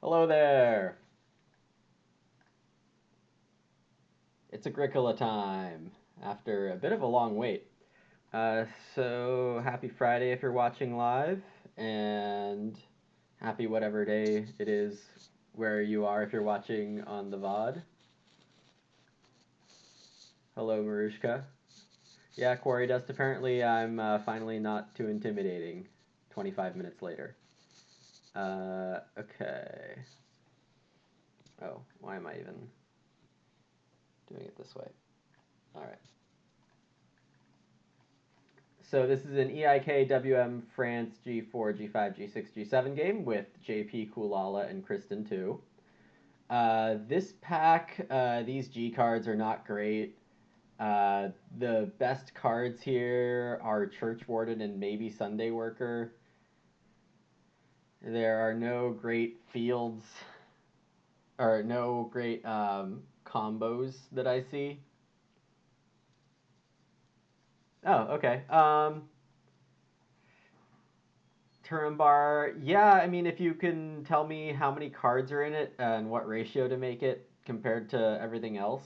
Hello there! It's Agricola time after a bit of a long wait. Uh, so happy Friday if you're watching live, and happy whatever day it is where you are if you're watching on the VOD. Hello, Marushka. Yeah, Quarry Dust. Apparently, I'm finally not too intimidating 25 minutes later. Okay. Oh, why am I even doing it this way? Alright. So this is an EIK WM France G4, G5, G6, G7 game with JP Kulala and Kristen too. This pack, these G cards are not great. The best cards here are Church Warden and maybe Sunday Worker. There are no great fields or no great combos that I see. Oh, okay. Turambar, yeah, I mean, if you can tell me how many cards are in it and what ratio to make it compared to everything else,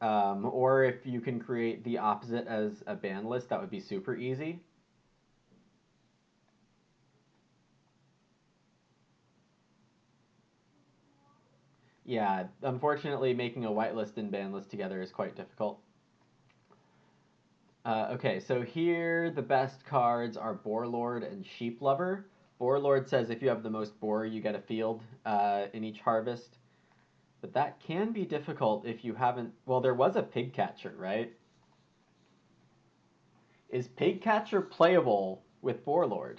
or if you can create the opposite as a ban list, that would be super easy. Yeah, unfortunately, making a whitelist and ban list together is quite difficult. Okay, so here the best cards are Boarlord and Sheep Lover. Boarlord says if you have the most boar, you get a field in each harvest. But that can be difficult if you haven't. Well, there was a pig catcher, right? Is pig catcher playable with Boarlord?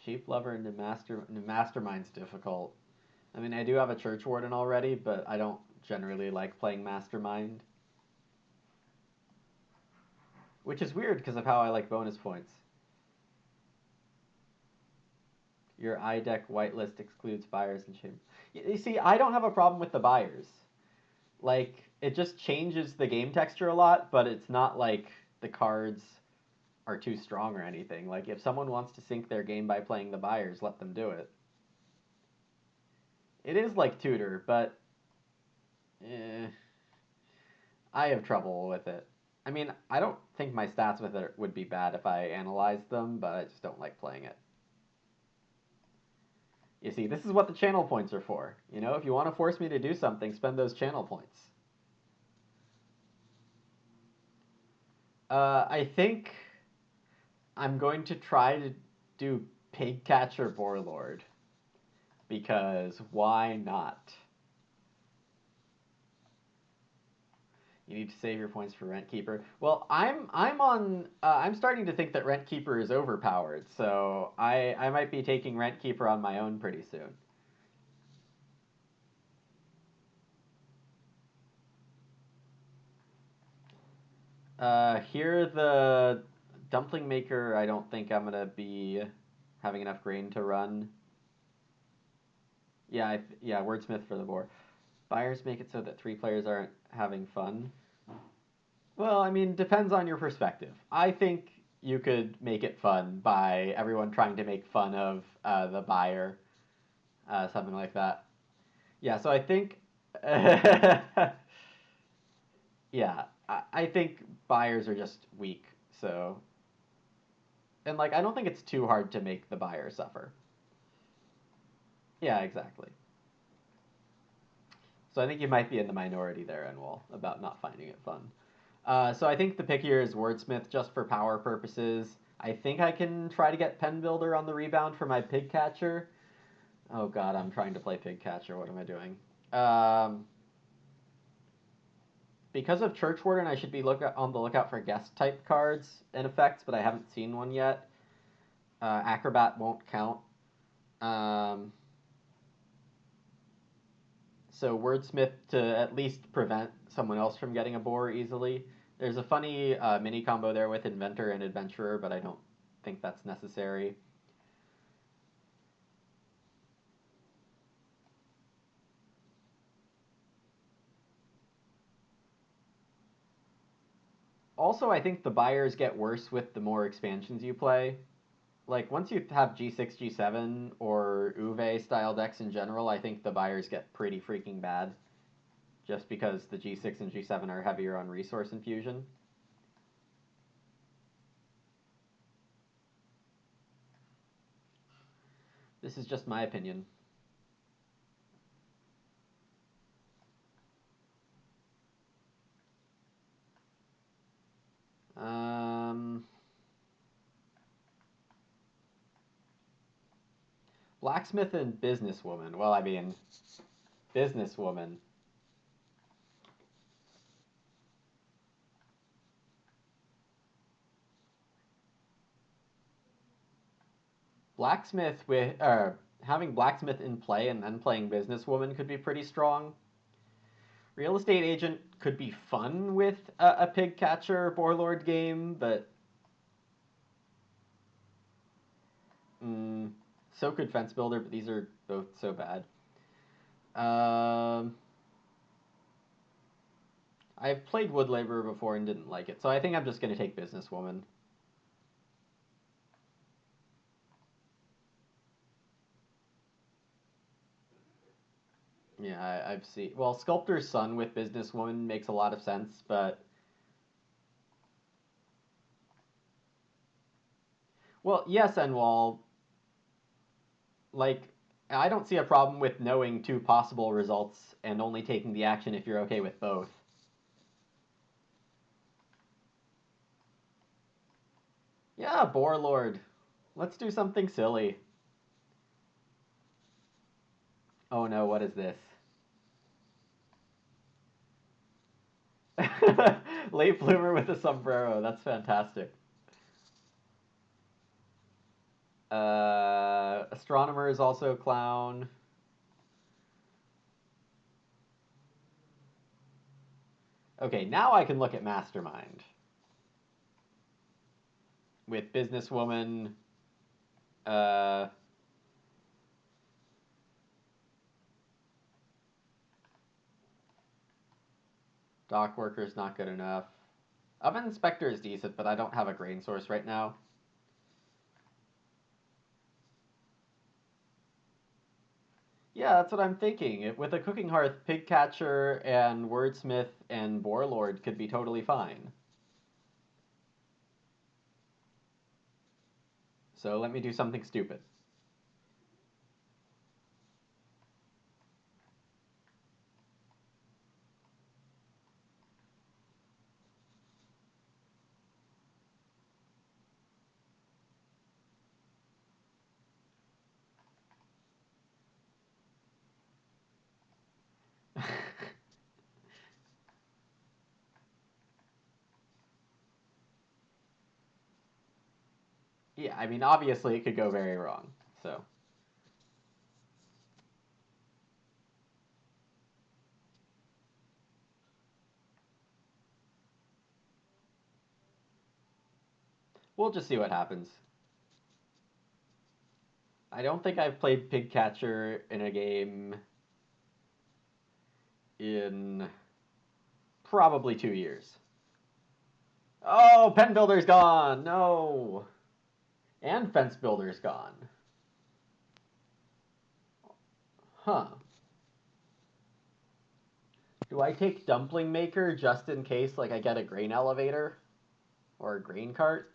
Sheep lover and mastermind's difficult. I mean, I do have a church warden already, but I don't generally like playing mastermind, which is weird because of how I like bonus points. Your I deck whitelist excludes buyers and shame. You see, I don't have a problem with the buyers. Like, it just changes the game texture a lot, but it's not like the cards are too strong or anything. Like, if someone wants to sink their game by playing the buyers, let them do it. It is like Tutor, but eh, I have trouble with it. I mean, I don't think my stats with it would be bad if I analyzed them, but I just don't like playing it. You see, this is what the channel points are for. You know, if you want to force me to do something, spend those channel points. I think I'm going to try to do Pig Catcher Boarlord because why not? You need to save your points for Rent Keeper. Well, I'm starting to think that Rent Keeper is overpowered, so I might be taking Rent Keeper on my own pretty soon. Here the Dumpling Maker. I don't think I'm gonna be having enough grain to run. Yeah, yeah, Wordsmith for the boar. Buyers make it so that three players aren't having fun. Well, I mean, depends on your perspective. I think you could make it fun by everyone trying to make fun of the buyer, something like that. Yeah, so I think, yeah, I think buyers are just weak. So, and like, I don't think it's too hard to make the buyer suffer. Yeah, exactly. So I think you might be in the minority there, Enwall, about not finding it fun. So I think the pick here is Wordsmith just for power purposes. I think I can try to get Pen Builder on the rebound for my Pig Catcher. Oh god, I'm trying to play Pig Catcher. What am I doing? Um, because of Church Warden, I should be on the lookout for guest type cards and effects, but I haven't seen one yet. Acrobat won't count. Um, so Wordsmith to at least prevent someone else from getting a boar easily. There's a funny mini combo there with Inventor and Adventurer, but I don't think that's necessary. Also, I think the buyers get worse with the more expansions you play. like once you have G6, G7 or Uwe style decks in general, I think the buyers get pretty freaking bad. Just because the G6 and G7 are heavier on resource infusion. This is just my opinion. Blacksmith and businesswoman. Well, I mean, businesswoman. Blacksmith with having blacksmith in play and then playing businesswoman could be pretty strong. Real estate agent could be fun with a pig catcher Boarlord game, but so could fence builder. But these are both so bad. I've played wood laborer before and didn't like it, so I think I'm just gonna take businesswoman. Yeah, I've seen. Well, Sculptor's Son with Businesswoman makes a lot of sense, but well, yes, Enwall. Like, I don't see a problem with knowing two possible results and only taking the action if you're okay with both. Yeah, Boarlord. Let's do something silly. Oh no, what is this? Late bloomer with a sombrero. That's fantastic. Astronomer is also a clown. Okay, now I can look at Mastermind. With Businesswoman, uh, Dock Worker's not good enough. Oven Inspector is decent, but I don't have a grain source right now. Yeah, that's what I'm thinking. With a Cooking Hearth, Pig Catcher and Wordsmith and Boarlord could be totally fine. So let me do something stupid. Yeah, I mean, obviously it could go very wrong. So. We'll just see what happens. I don't think I've played Pig Catcher in a game in probably 2 years. Oh, Pen Builder's gone! No! And Fence Builder's gone. Huh. Do I take Dumpling Maker just in case, like, I get a grain elevator? Or a grain cart?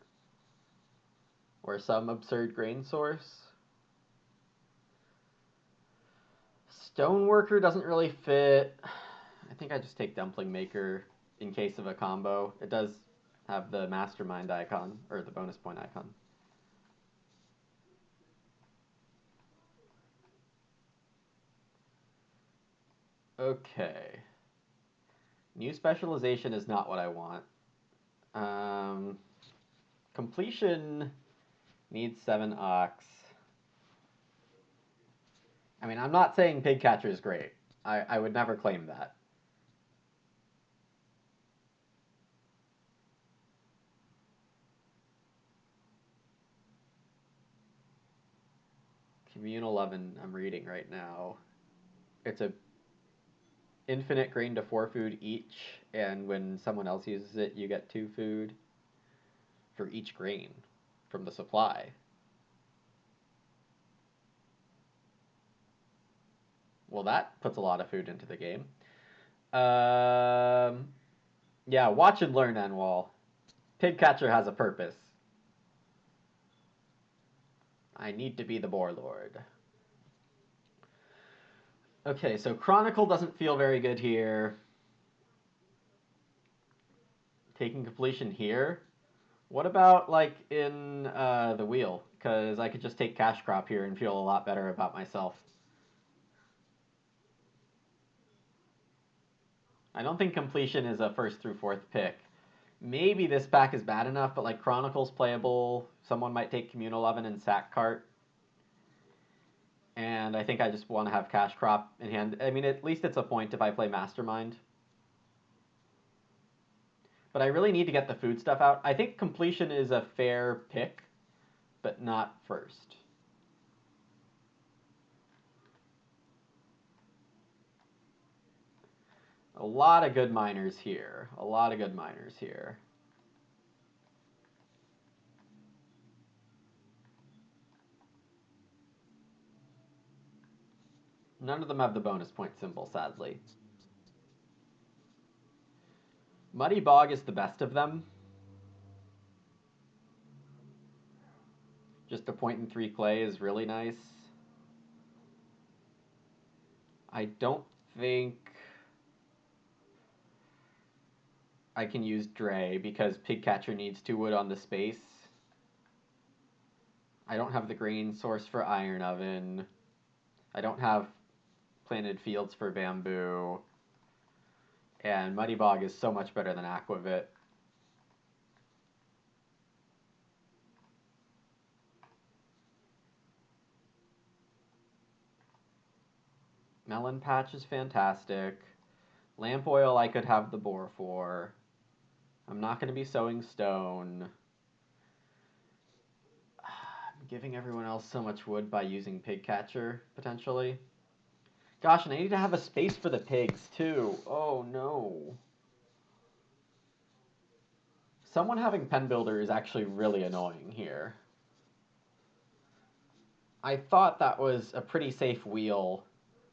Or some absurd grain source? Stoneworker doesn't really fit. I think I just take Dumpling Maker in case of a combo. It does have the Mastermind icon, or the bonus point icon. Okay. New specialization is not what I want. Completion needs 7 ox. I mean, I'm not saying Pig Catcher is great. I would never claim that. Communal Oven I'm reading right now. It's a infinite grain to 4 food each, and when someone else uses it, you get 2 food for each grain from the supply. Well, that puts a lot of food into the game. Um, yeah, watch and learn, Enwall. Pig catcher has a purpose. I need to be the Boar Lord. Okay, so Chronicle doesn't feel very good here. Taking completion here. What about like in the wheel? Because I could just take cash crop here and feel a lot better about myself. I don't think completion is a first through fourth pick. Maybe this pack is bad enough, but like Chronicle's playable. Someone might take Communal Oven and Sack Cart. And I think I just want to have cash crop in hand. I mean, at least it's a point if I play Mastermind. But I really need to get the food stuff out. I think completion is a fair pick, but not first. A lot of good miners here. A lot of good miners here. None of them have the bonus point symbol, sadly. Muddy Bog is the best of them. Just a point and 3 clay is really nice. I don't think I can use Dre because Pigcatcher needs 2 wood on the space. I don't have the grain source for Iron Oven. I don't have planted fields for bamboo. And Muddy Bog is so much better than Aquavit. Melon Patch is fantastic. Lamp Oil I could have the boar for. I'm not going to be sowing stone. I'm giving everyone else so much wood by using Pigcatcher, potentially. Gosh, and I need to have a space for the pigs, too. Oh, no. Someone having Pen Builder is actually really annoying here. I thought that was a pretty safe wheel,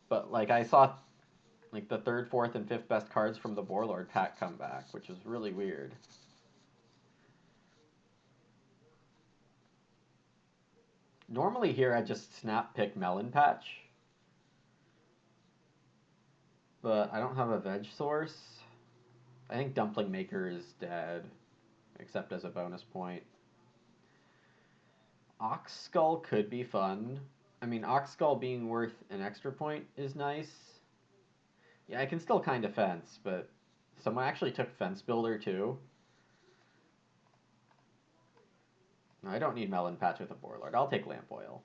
but like I saw like the third, fourth, and fifth best cards from the Warlord pack come back, which is really weird. Normally here I just snap pick Melon Patch, but I don't have a veg source. I think Dumpling Maker is dead, except as a bonus point. Ox Skull could be fun. I mean, Ox Skull being worth an extra point is nice. Yeah, I can still kind of fence, but someone actually took Fence Builder too. No, I don't need Melon Patch with a Warlord. I'll take Lamp Oil.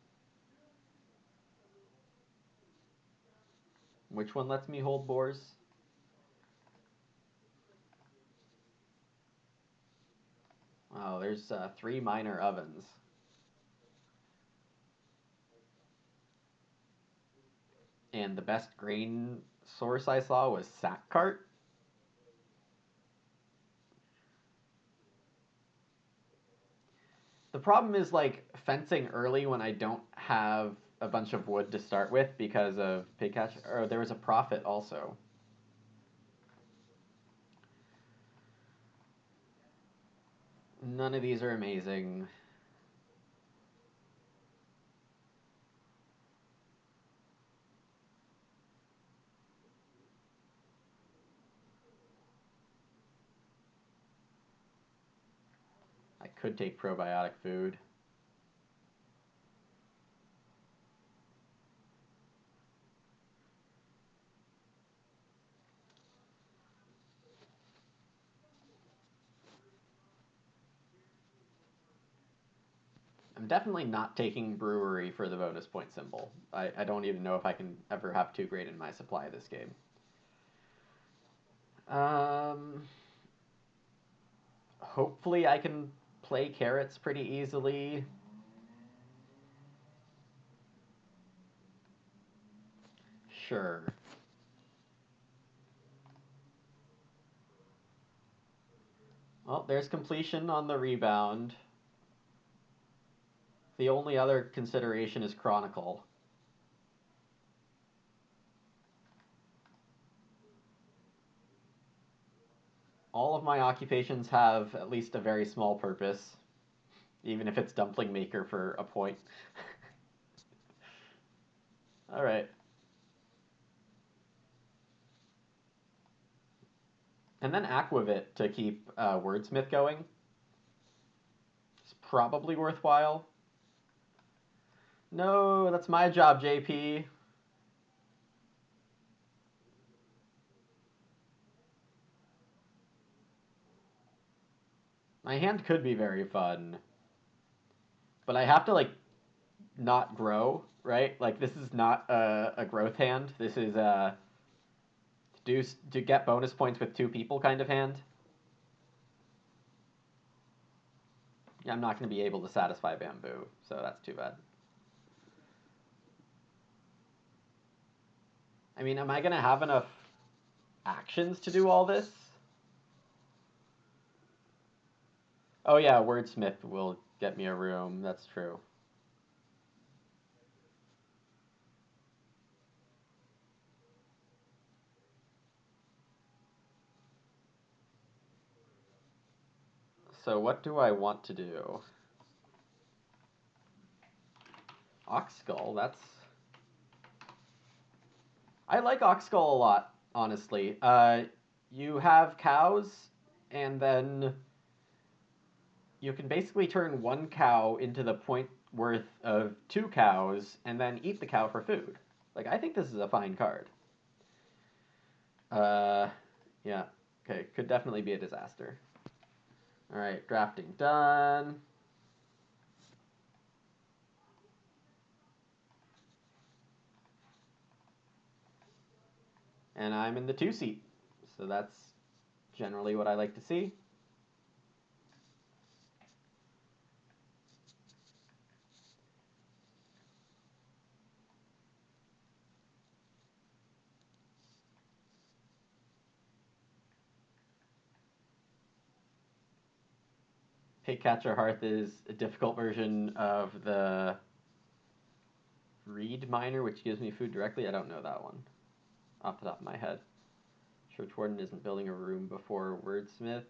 Which one lets me hold boars? Oh, there's 3 minor ovens. And the best grain source I saw was Sack Cart. The problem is like fencing early when I don't have a bunch of wood to start with because of Pigcatcher. Or there was a Prophet also. None of these are amazing. I could take probiotic food. I'm definitely not taking brewery for the bonus point symbol. I don't even know if I can ever have 2 grain in my supply this game. Hopefully I can play carrots pretty easily. Sure. Well, there's completion on the rebound. The only other consideration is Chronicle. All of my occupations have at least a very small purpose, even if it's dumpling maker for a point. All right. And then Aquavit to keep Wordsmith going. It's probably worthwhile. No, that's my job, JP. My hand could be very fun, but I have to like not grow, right? Like this is not a growth hand. This is a to get bonus points with two people kind of hand. Yeah, I'm not going to be able to satisfy Bamboo, so that's too bad. I mean, am I going to have enough actions to do all this? Oh yeah, Wordsmith will get me a room. That's true. So what do I want to do? Ox Skull, that's... I like Ox Skull a lot, honestly. You have cows, and then you can basically turn one cow into the point worth of two cows, and then eat the cow for food. Like, I think this is a fine card. Uh, yeah. Okay, could definitely be a disaster. Alright, drafting done. And I'm in the 2 seat. So that's generally what I like to see. Pigcatcher Hearth is a difficult version of the Reed Miner, which gives me food directly. I don't know that one off the top of my head. Churchwarden isn't building a room before Wordsmith.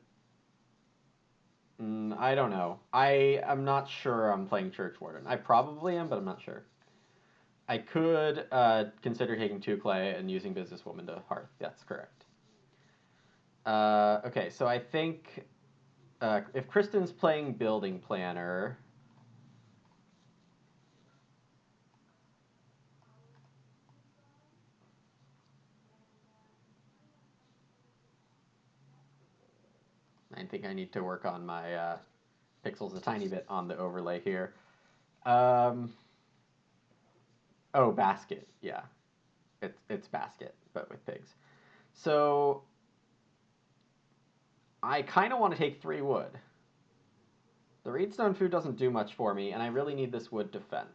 I don't know. I am not sure I'm playing Churchwarden. I probably am, but I'm not sure. I could consider taking 2 clay and using Businesswoman to Hearth. That's correct. Okay, so I think if Kristen's playing Building Planner... I think I need to work on my pixels a tiny bit on the overlay here. Oh, basket. Yeah, it's basket, but with pigs. So I kind of want to take 3 wood. The Reedstone food doesn't do much for me, and I really need this wood defense.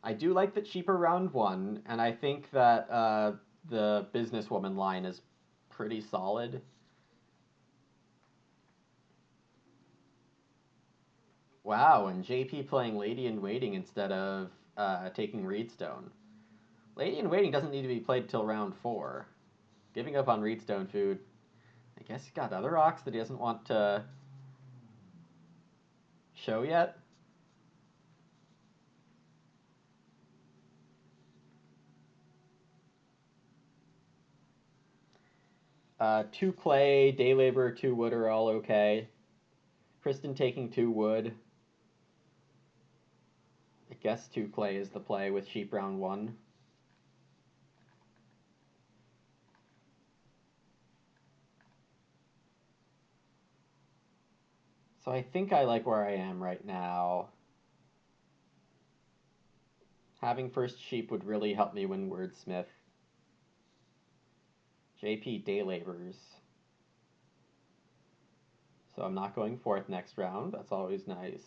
I do like the cheaper round 1, and I think that the businesswoman line is pretty solid. Wow, and JP playing Lady in Waiting instead of taking Reedstone. Lady in Waiting doesn't need to be played till round 4. Giving up on Reedstone food. I guess he got other rocks that he doesn't want to show yet. Two clay, day labor, 2 wood are all okay. Kristen taking 2 wood. I guess 2 clay is the play with sheep round 1. So I think I like where I am right now. Having first sheep would really help me win Wordsmith. JP day labors. So I'm not going 4th next round. That's always nice.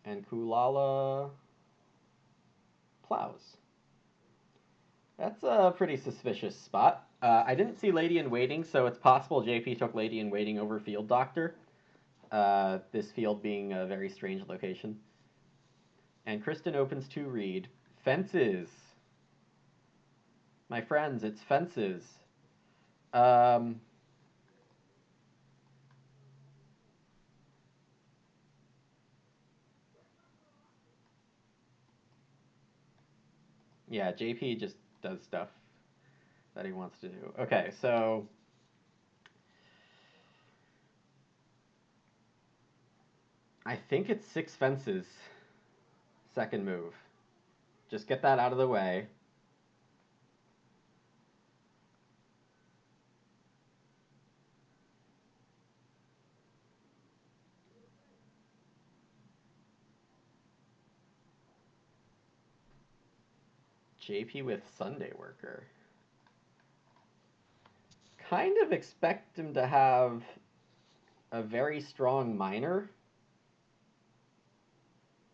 And Kulala plows. That's a pretty suspicious spot. I didn't see Lady in Waiting, so it's possible JP took Lady in Waiting over Field Doctor. This field being a very strange location. And Kristen opens to read Fences. My friends, it's Fences. Um, yeah, JP just does stuff that he wants to do. Okay, so I think it's 6 fences. Second move. Just get that out of the way. JP with Sunday Worker. Kind of expect him to have a very strong minor,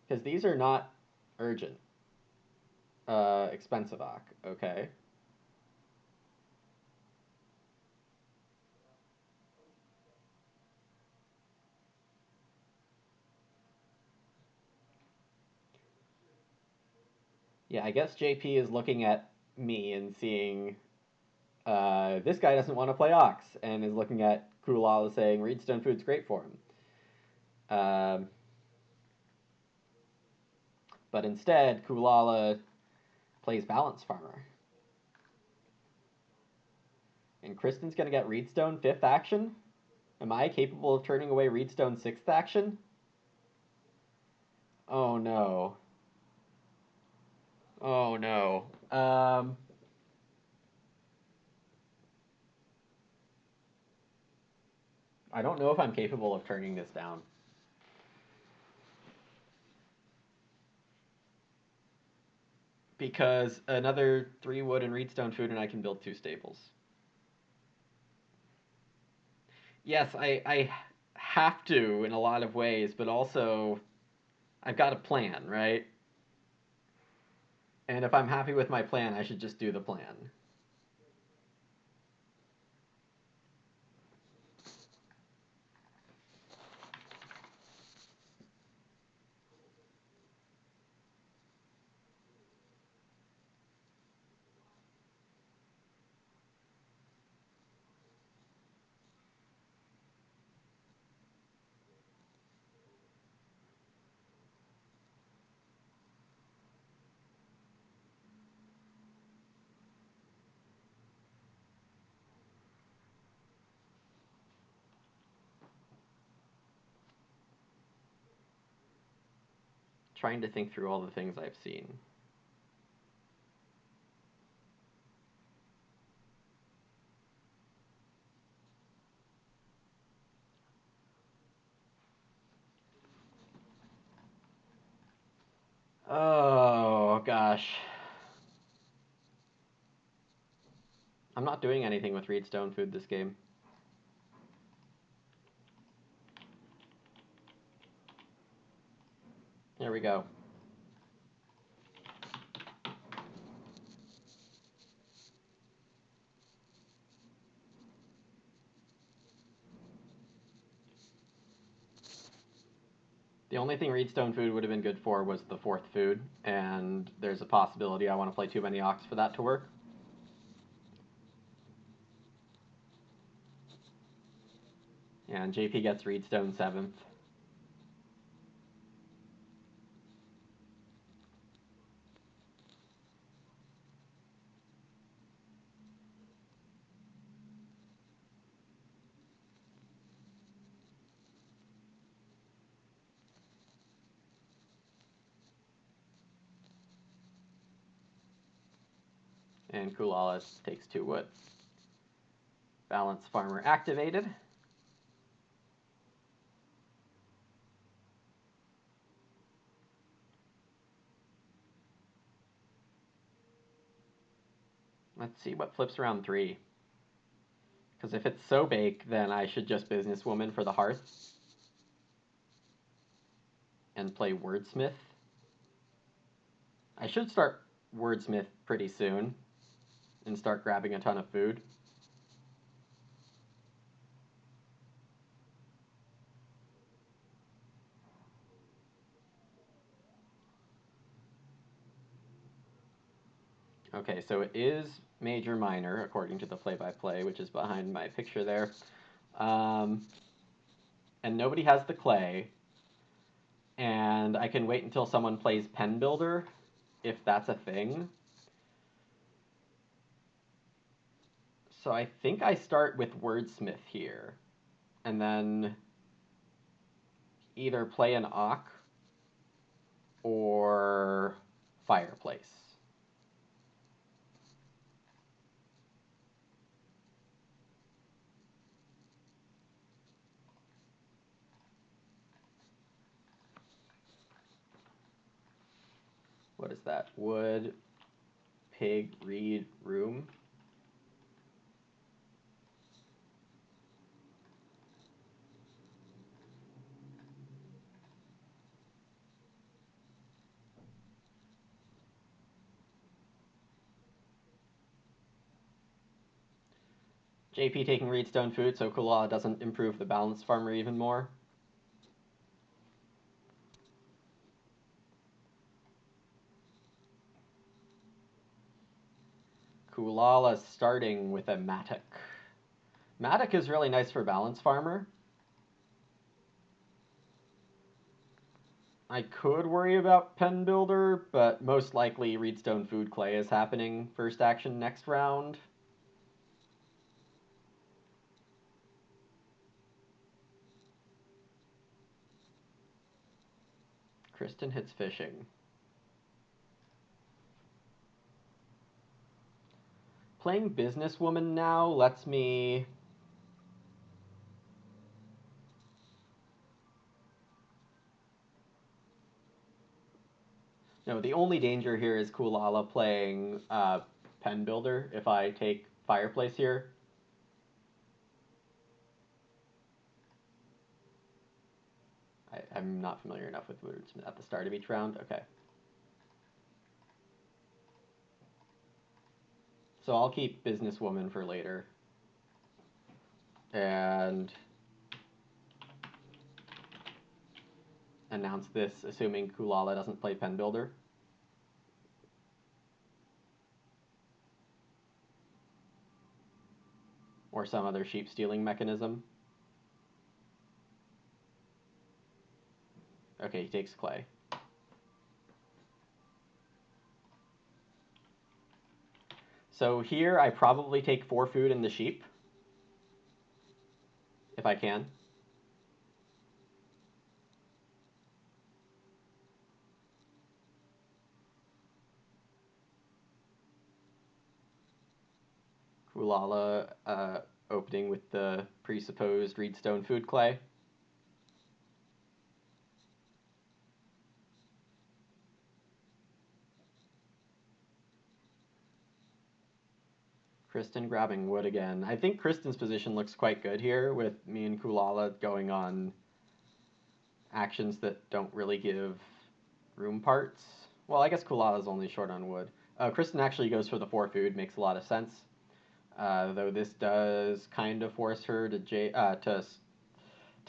because these are not urgent. Expensive Ock, okay. Yeah, I guess JP is looking at me and seeing this guy doesn't want to play Ox, and is looking at Kulala saying Reedstone Food's great for him. But instead, Kulala plays Balance Farmer. And Kristen's going to get Reedstone 5th action? Am I capable of turning away Reedstone 6th action? Oh no. Oh no. I don't know if I'm capable of turning this down. Because another 3 wood and Reedstone Food and I can build 2 stables. Yes, I have to in a lot of ways, but also I've got a plan, right? And if I'm happy with my plan, I should just do the plan. Trying to think through all the things I've seen. Oh gosh. I'm not doing anything with Reedstone Food this game. Here we go. The only thing Reedstone Food would have been good for was the 4th food, and there's a possibility I want to play too many Ox for that to work. And JP gets Reedstone 7th. And Kulala takes 2 wood. Balance Farmer activated. Let's see what flips around 3. Because if it's Sobake, then I should just Businesswoman for the Hearth. And play Wordsmith. I should start Wordsmith pretty soon. And start grabbing a ton of food. Okay, so it is major minor, according to the play-by-play, which is behind my picture there. And nobody has the clay. And I can wait until someone plays Pen Builder, if that's a thing. So I think I start with Wordsmith here, and then either play an Auk or Fireplace. What is that? Wood, pig, reed, room. JP taking Reedstone food so Kulala doesn't improve the balanced farmer even more. Kulala starting with a Matic. Matic is really nice for balance farmer. I could worry about Pen Builder, but most likely Reedstone Food Clay is happening first action next round. Kristen hits fishing. Playing Businesswoman now lets me... No, the only danger here is Kulala playing Pen Builder if I take Fireplace here. I'm not familiar enough with Wordsmith at the start of each round. Okay. So I'll keep Businesswoman for later. And announce this, assuming Kulala doesn't play Pen Builder. Or some other sheep stealing mechanism. Okay, he takes clay. So here I probably take 4 food in the sheep. If I can. Kulala opening with the presupposed Reedstone food clay. Kristen grabbing wood again. I think Kristen's position looks quite good here with me and Kulala going on actions that don't really give room parts. Well, I guess Kulala's only short on wood. Kristen actually goes for the 4 food, makes a lot of sense. Though this does kind of force her to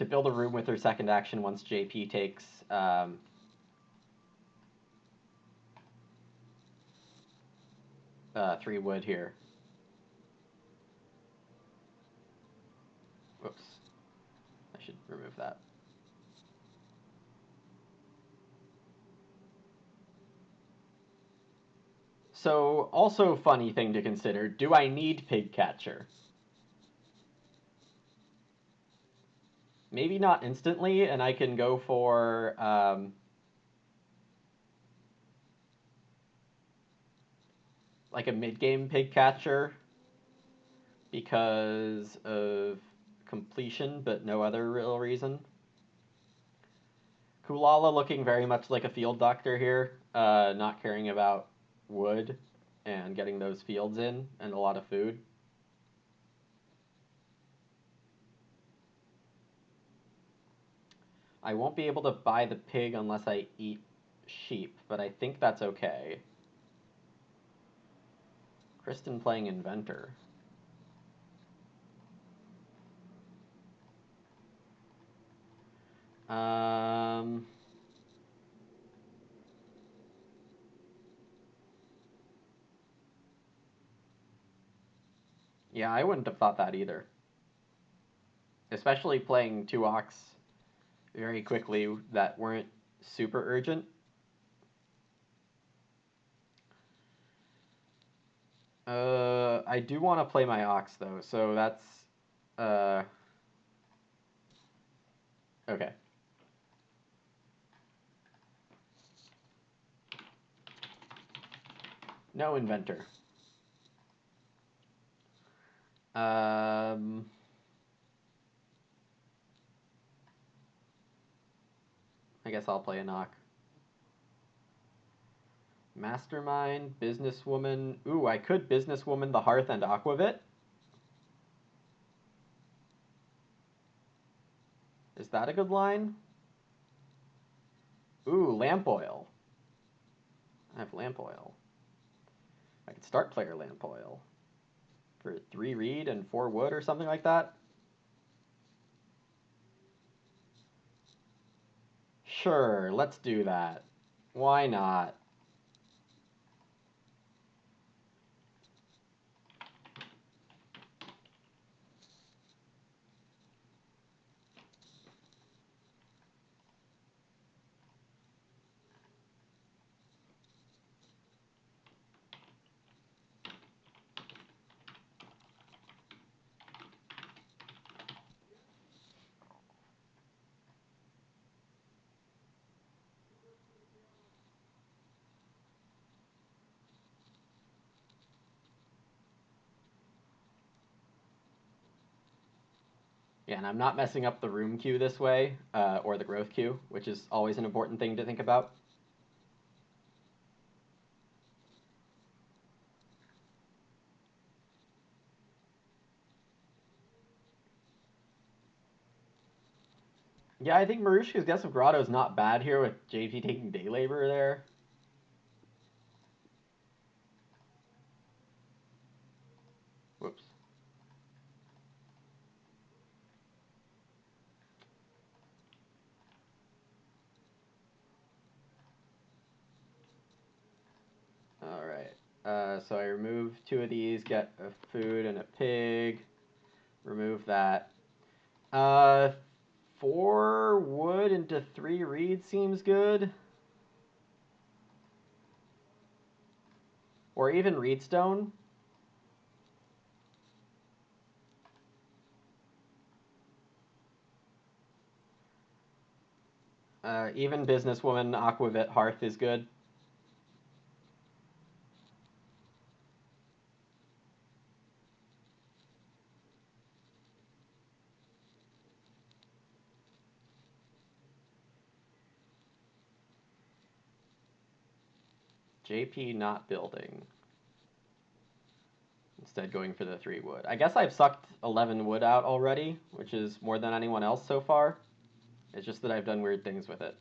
build a room with her second action once JP takes 3 wood here. Whoops. I should remove that. So, also funny thing to consider, do I need Pig Catcher? Maybe not instantly, and I can go for like a mid-game Pig Catcher because of completion, but no other real reason. Kulala looking very much like a field doctor here, not caring about wood and getting those fields in and a lot of food. I won't be able to buy the pig unless I eat sheep, but I think that's okay. Kristen playing Inventor. Um, Yeah, I wouldn't have thought that either. Especially playing two Ox very quickly that weren't super urgent. I do want to play my Ox though, so that's uh okay. No inventor. Um, I guess I'll play a knock. Mastermind, businesswoman. Ooh, I could businesswoman the hearth and aquavit. Is that a good line? Ooh, lamp oil. I have lamp oil. I could start player lamp oil for 3 reed and 4 wood or something like that. Sure, let's do that. Why not? Yeah, and I'm not messing up the room queue this way, or the growth queue, which is always an important thing to think about. Yeah, I think Marushka's Guess of Grotto is not bad here with JP taking day labor there. Whoops. All right. So I remove 2 of these, get a food and a pig. Remove that. Uh, 4 wood into 3 reed seems good. Or even reedstone. Even businesswoman aquavit hearth is good. JP not building. Instead going for the 3 wood. I guess I've sucked 11 wood out already, which is more than anyone else so far. It's just that I've done weird things with it.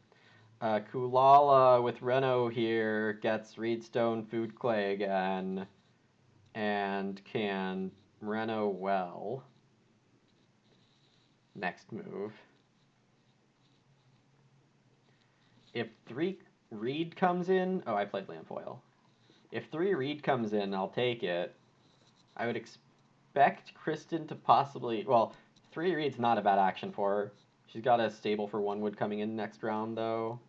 Kulala with Reno here gets Reedstone Food Clay again and can Reno well. Next move. If 3 reed comes in, oh, I played Lamfoil. If 3 reed comes in, I'll take it. I would expect Kristen to possibly, well, 3 reed's not a bad action for her. She's got a stable for 1 wood coming in next round though,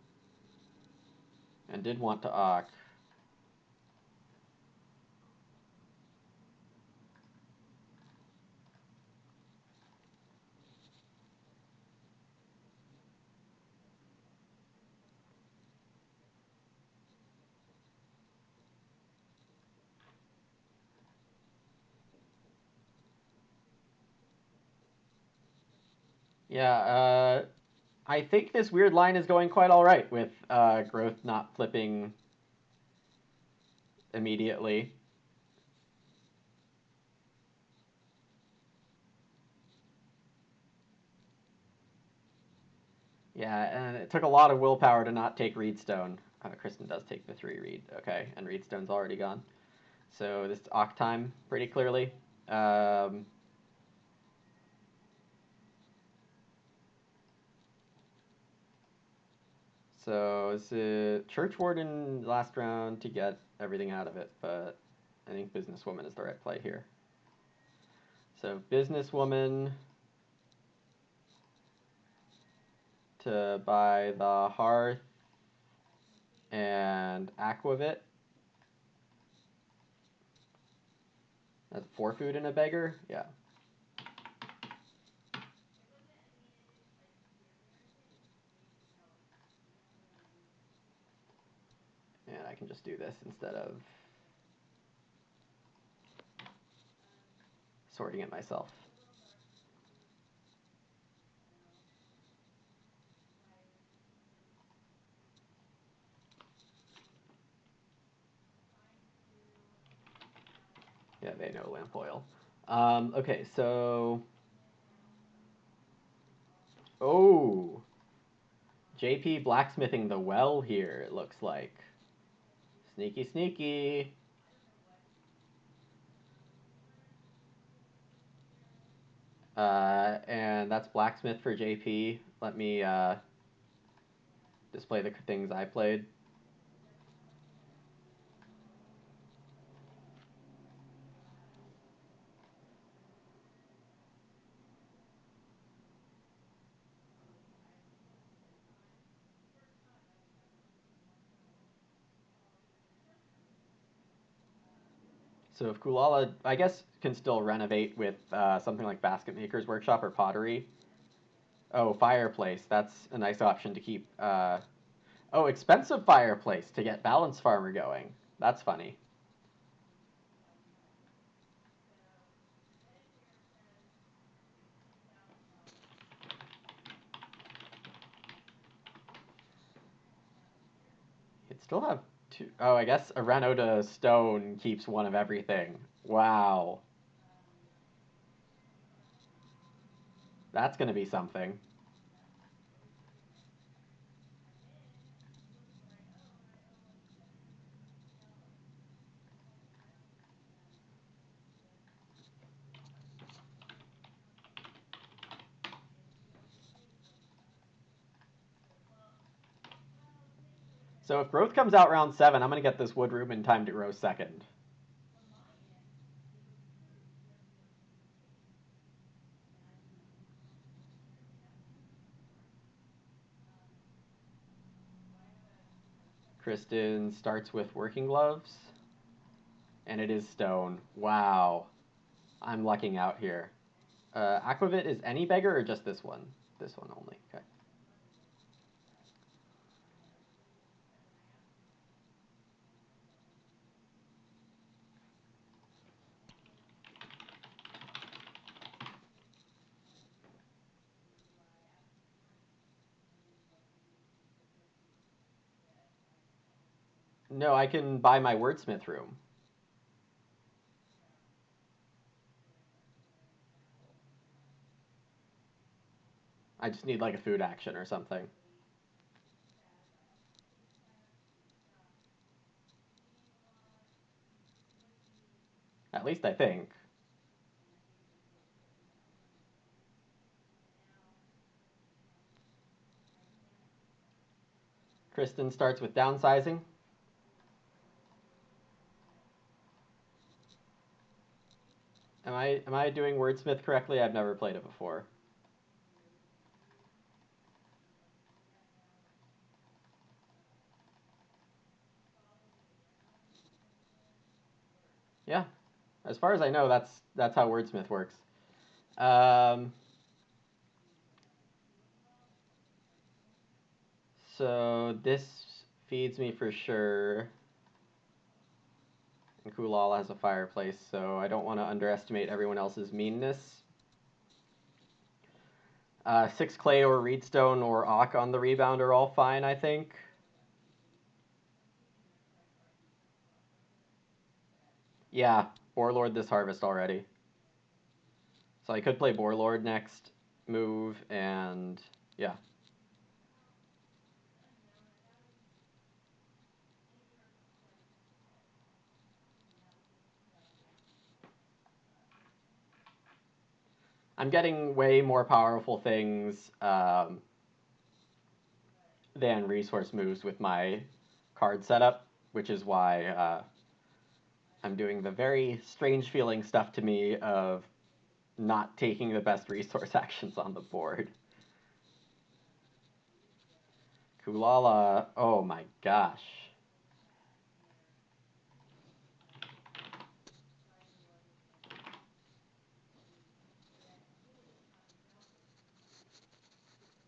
and did want to Ock. Yeah, I think this weird line is going quite all right with growth not flipping immediately. Yeah, and it took a lot of willpower to not take Reedstone. Kristen does take the 3 reed, okay, and Reedstone's already gone. So this is Ock time pretty clearly. Um, so this is Churchwarden last round to get everything out of it, but I think Businesswoman is the right play here. So businesswoman to buy the hearth and aquavit. That's 4 food and a beggar? Yeah. And I can just do this instead of sorting it myself. Yeah, they know lamp oil. Okay, so... Oh! JP blacksmithing the well here, it looks like. Sneaky, sneaky. And that's blacksmith for JP. Let me display the things I played. So if Kulala, I guess, can still renovate with something like Basket Maker's Workshop or Pottery. Oh, Fireplace. That's a nice option to keep. Oh, expensive Fireplace to get Balance Farmer going. That's funny. You'd still have two. Oh, I guess a Reno to Stone keeps one of everything. Wow. That's going to be something. So if growth comes out round 7, I'm going to get this wood room in time to grow second. Kristen starts with working gloves. And it is stone. Wow. I'm lucking out here. Aquavit is any beggar or just this one? This one only. Okay. No, I can buy my wordsmith room. I just need like a food action or something. At least I think. Kristen starts with downsizing. Am I doing wordsmith correctly? I've never played it before. Yeah. As far as I know, that's how wordsmith works. Um, so this feeds me for sure. And Kulala has a fireplace, so I don't want to underestimate everyone else's meanness. 6 clay or reedstone or Ock on the rebound are all fine, I think. Yeah, Boarlord this harvest already. So I could play Boarlord next move, and yeah. I'm getting way more powerful things than resource moves with my card setup, which is why I'm doing the very strange feeling stuff to me of not taking the best resource actions on the board. Kulala, oh my gosh.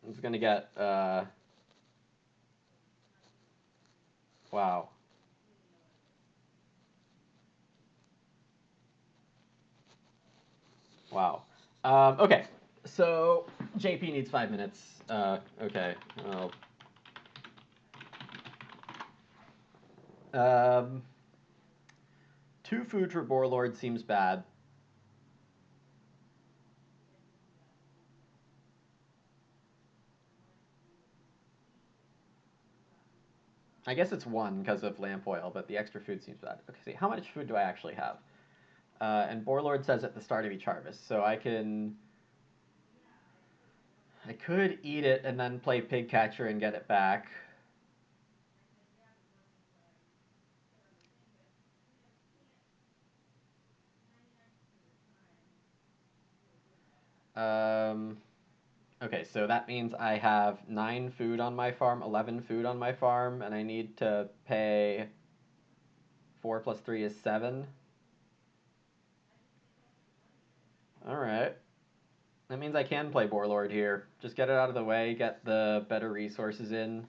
It's gonna get, wow. Wow. Okay, so JP needs 5 minutes. Okay. Well, um, 2 food for Warlord seems bad. I guess it's 1 because of lamp oil, but the extra food seems bad. Okay, see, how much food do I actually have? And Warlord says at the start of each harvest, so I could eat it and then play Pig Catcher and get it back. Um, okay, so that means I have 9 food on my farm, 11 food on my farm, and I need to pay 4 plus 3 is 7. Alright. That means I can play Warlord here. Just get it out of the way, get the better resources in.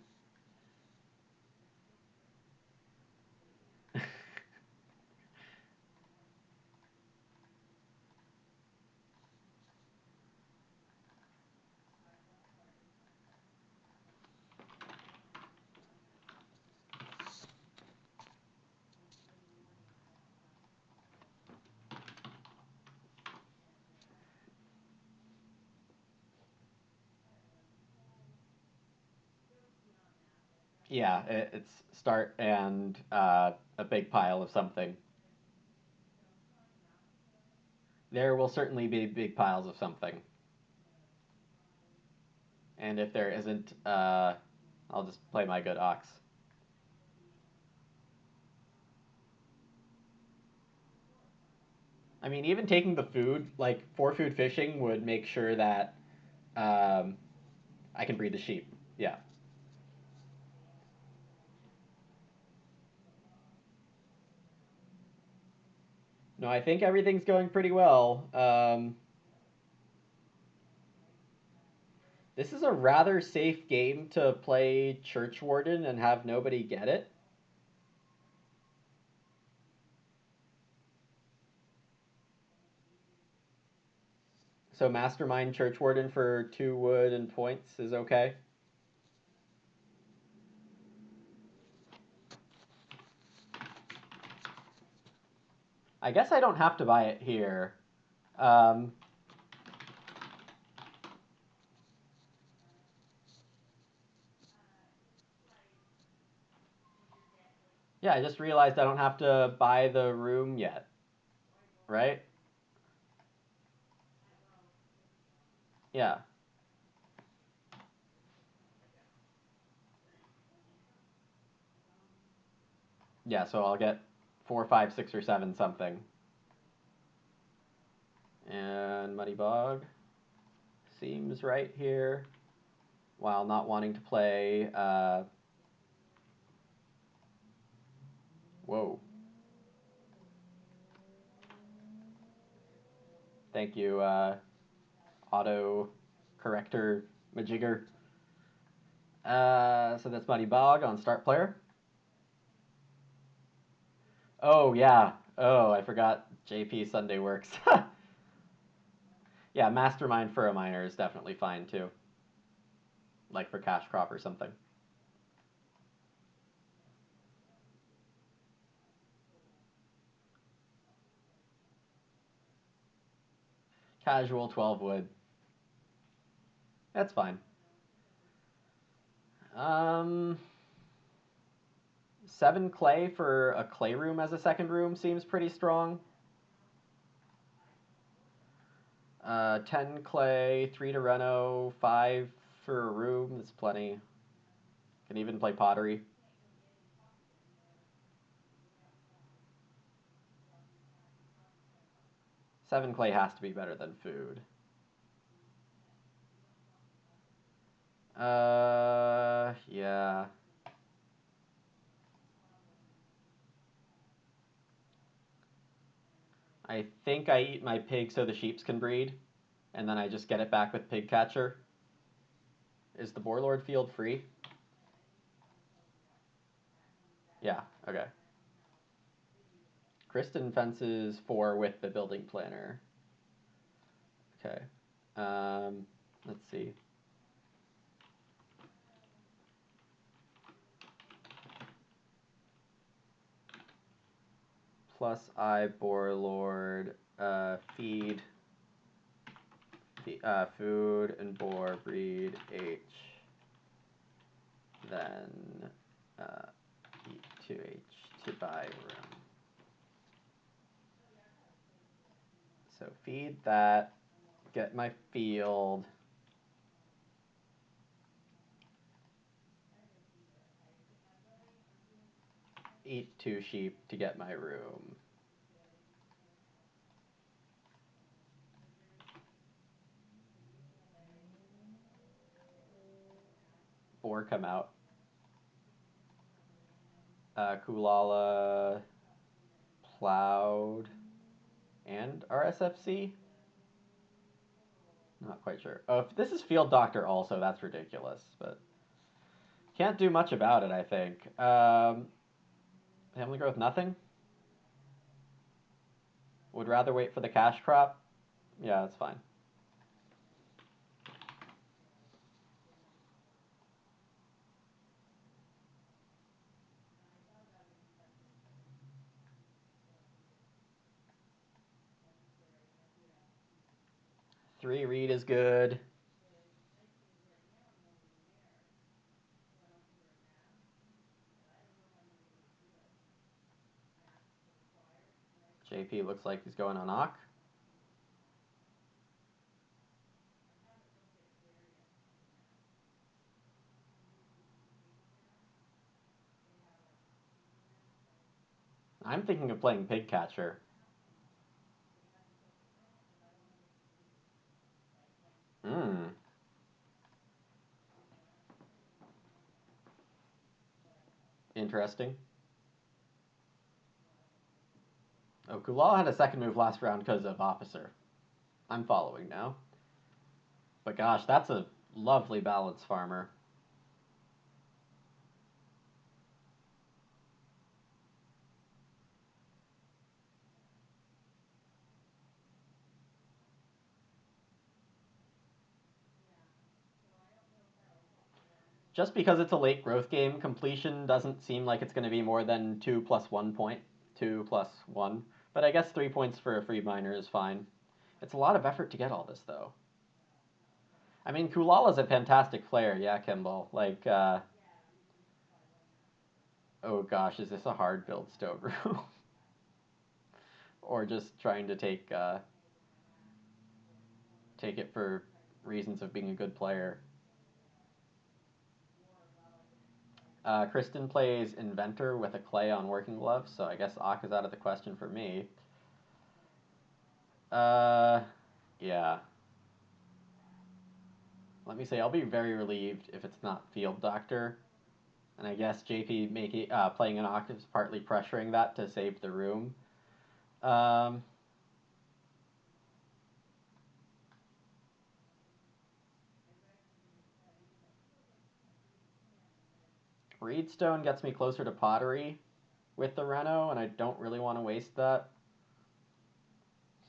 Yeah, it's start and a big pile of something. There will certainly be big piles of something. And if there isn't, I'll just play my good ox. I mean, even taking the food, like 4 food fishing, would make sure that um, I can breed the sheep. Yeah. No, I think everything's going pretty well. This is a rather safe game to play Church Warden and have nobody get it. So Mastermind Church Warden for 2 wood and points is okay. I guess I don't have to buy it here. Um, yeah, I just realized I don't have to buy the room yet, right? Yeah. Yeah, so I'll get 4, 5, 6, or 7 something. And Muddy Bog seems right here. While not wanting to play. Whoa. Thank you, auto corrector majigger. So that's Muddy Bog on start player. Oh, yeah. Oh, I forgot JP Sunday works. Yeah, Mastermind for a miner is definitely fine too. Like for Cash Crop or something. Casual 12 wood. That's fine. Um, 7 clay for a clay room as a second room seems pretty strong. 10 clay, 3 to reno, 5 for a room. That's plenty. Can even play pottery. 7 clay has to be better than food. Yeah. I think I eat my pig so the sheeps can breed, and then I just get it back with pig catcher. Is the Boarlord field free? Yeah, okay. Kristen fences 4 with the building planner. Okay. Let's see. Plus I Boarlord, feed, food and boar breed H. Then eat 2H to buy room. So feed that, get my field. Eat 2 sheep to get my room. Boar come out. Kulala, plowed, and RSFC? Not quite sure. Oh, if this is Field Doctor also, that's ridiculous, but can't do much about it, I think. Family growth, nothing? Would rather wait for the cash crop? Yeah, that's fine. Three read is good. JP looks like he's going on Ock. I'm thinking of playing Pig Catcher. Hmm. Interesting. Oh, Kulal had a second move last round because of Officer. I'm following now. But gosh, that's a lovely balance farmer. Just because it's a late growth game, completion doesn't seem like it's going to be more than 2 plus 1 point. 2 plus 1. But I guess 3 points for a free miner is fine. It's a lot of effort to get all this, though. I mean, Kulala's a fantastic player, yeah, Kimball. Like, oh gosh, is this a hard build Stogru? Or just trying to take it for reasons of being a good player? Kristen plays Inventor with a clay on Working Gloves, so I guess Ock is out of the question for me. Yeah. Let me say, I'll be very relieved if it's not Field Doctor. And I guess JP playing an Ock is partly pressuring that to save the room. Reedstone gets me closer to Pottery with the Reno, and I don't really want to waste that.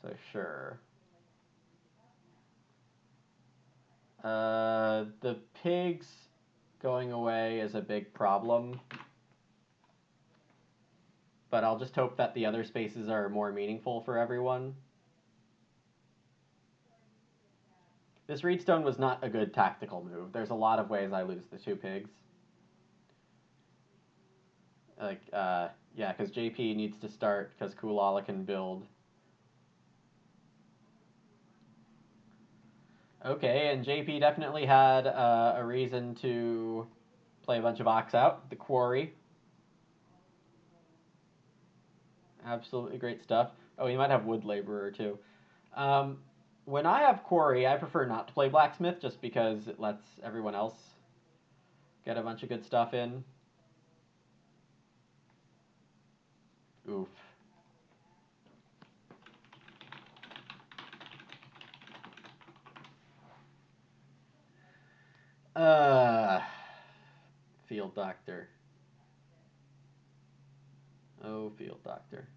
So sure. The pigs going away is a big problem, but I'll just hope that the other spaces are more meaningful for everyone. This Reedstone was not a good tactical move. There's a lot of ways I lose the 2 pigs. Like, yeah, because JP needs to start because Kulala can build. Okay, and JP definitely had a reason to play a bunch of Ox out. The Quarry. Absolutely great stuff. Oh, he might have Wood Laborer too. Um, when I have Quarry, I prefer not to play Blacksmith just because it lets everyone else get a bunch of good stuff in. Oof. Uh, Field Doctor. Oh, Field Doctor.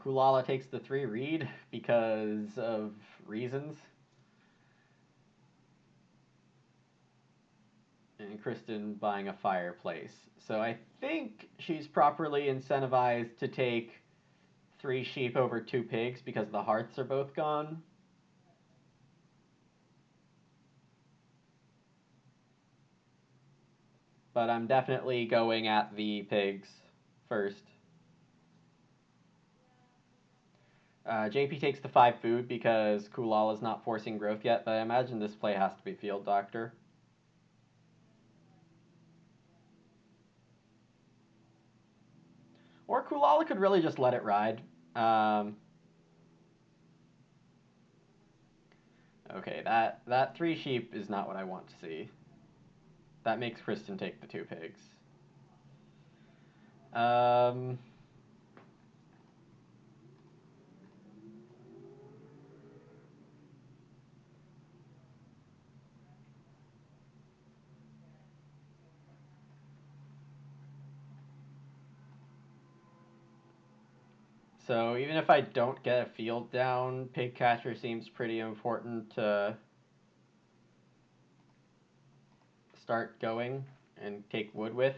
Kulala takes the 3 read because of reasons. And Kristen buying a fireplace. So I think she's properly incentivized to take 3 sheep over 2 pigs because the hearths are both gone. But I'm definitely going at the pigs first. JP takes the 5 food because Kulala's not forcing growth yet, but I imagine this play has to be Field Doctor. Or Kulala could really just let it ride. Okay, that 3 sheep is not what I want to see. That makes Kristen take the 2 pigs. Um, so even if I don't get a field down, Pig Catcher seems pretty important to start going and take wood with.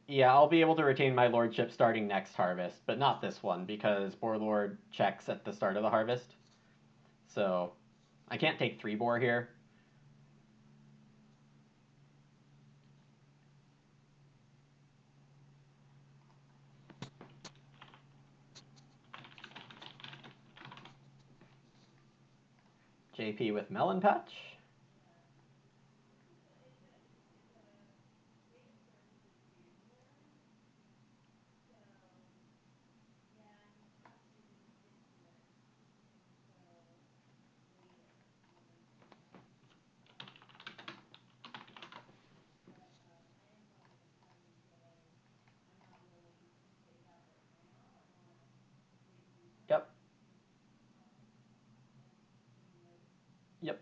Yeah, I'll be able to retain my lordship starting next harvest, but not this one because Boarlord checks at the start of the harvest. So I can't take 3 boar here. JP with Melon Patch. Yep. Yep.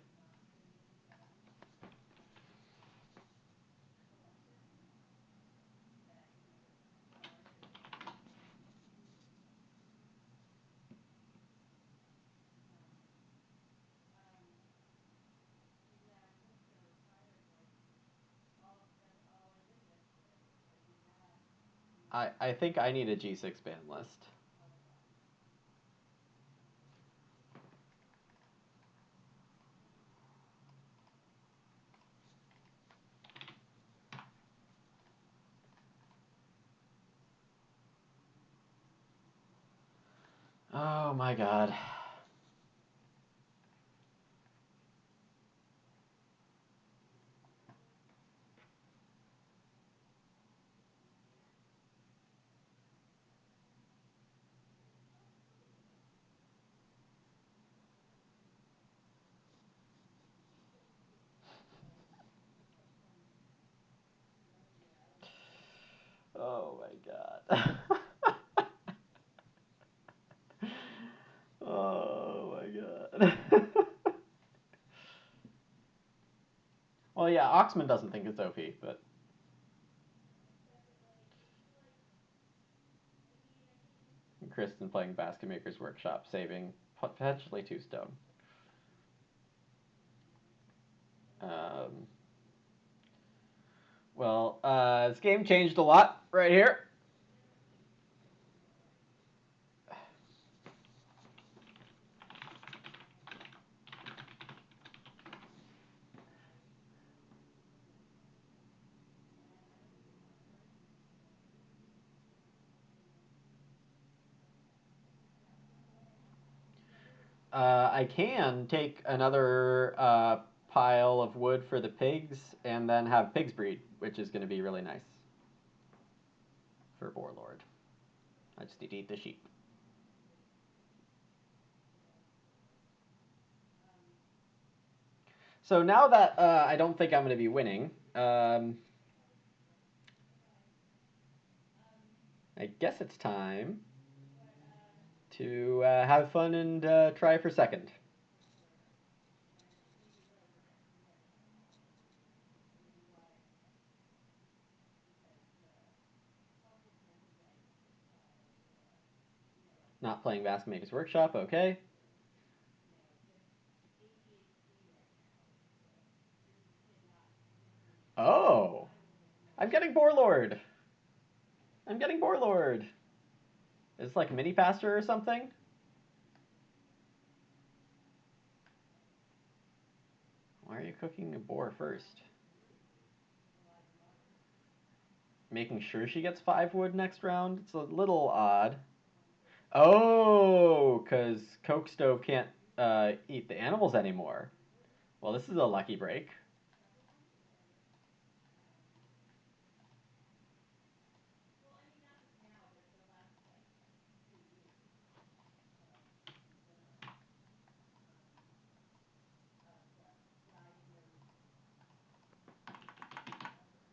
I think I need a G6 ban list. Oh my god. Oh my god. Oh my god. Well, yeah, Oxman doesn't think it's OP, but Kristen playing Basket Maker's Workshop, saving potentially 2 stone. Um, well, this game changed a lot right here. I can take another pile of wood for the pigs and then have pigs breed, which is going to be really nice for Warlord. I just need to eat the sheep. So now that I don't think I'm going to be winning, I guess it's time to have fun and try for second. Not playing Basket Maker's Workshop, okay. Oh, I'm getting Warlord. I'm getting Warlord. Is this like Mini Pastor or something? Why are you cooking a boar first? Making sure she gets 5 wood next round? It's a little odd. Oh, because Coke Stove can't eat the animals anymore. Well, this is a lucky break.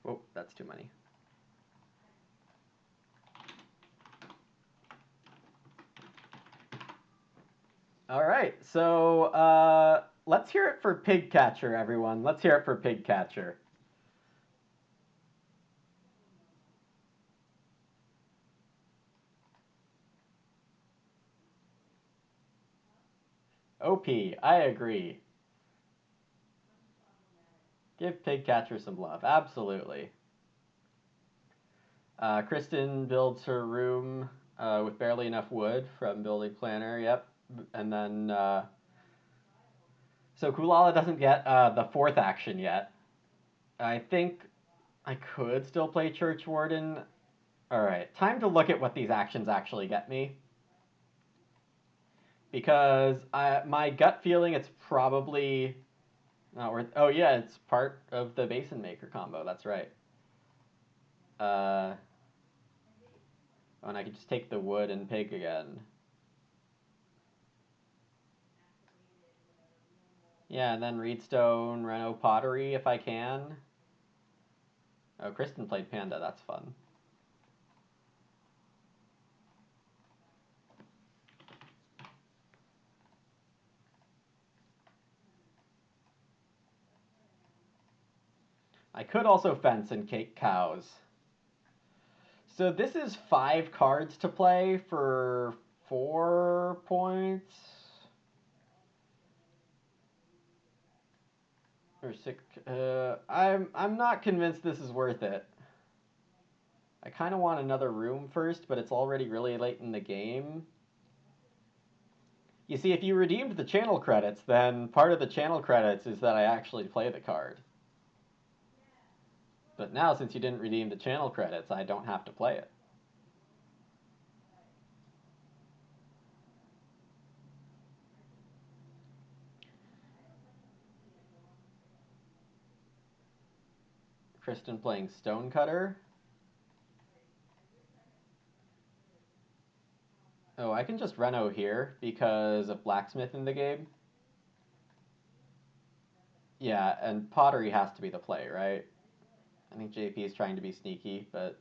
Oh, that's too many. All right, so let's hear it for Pig Catcher, everyone. Let's hear it for Pig Catcher. OP, I agree. Give Pig Catcher some love, absolutely. Kristen builds her room with barely enough wood from Building Planner, yep. And then, so Kulala doesn't get the 4th action yet. I think I could still play Church Warden. Alright, time to look at what these actions actually get me. Because my gut feeling, it's probably not worth... Oh yeah, it's part of the Basin Maker combo, that's right. And I could just take the wood and pig again. Yeah, and then Reedstone, Reno Pottery if I can. Oh, Kristen played Panda, that's fun. I could also fence and cake cows. So this is 5 cards to play for 4 points. Or 6. I'm not convinced this is worth it. I kind of want another room first, but it's already really late in the game. You see, if you redeemed the channel credits, then part of the channel credits is that I actually play the card. But now, since you didn't redeem the channel credits, I don't have to play it. Kristen playing Stonecutter. Oh, I can just Reno here because of Blacksmith in the game. Yeah, and Pottery has to be the play, right? I think JP is trying to be sneaky, but...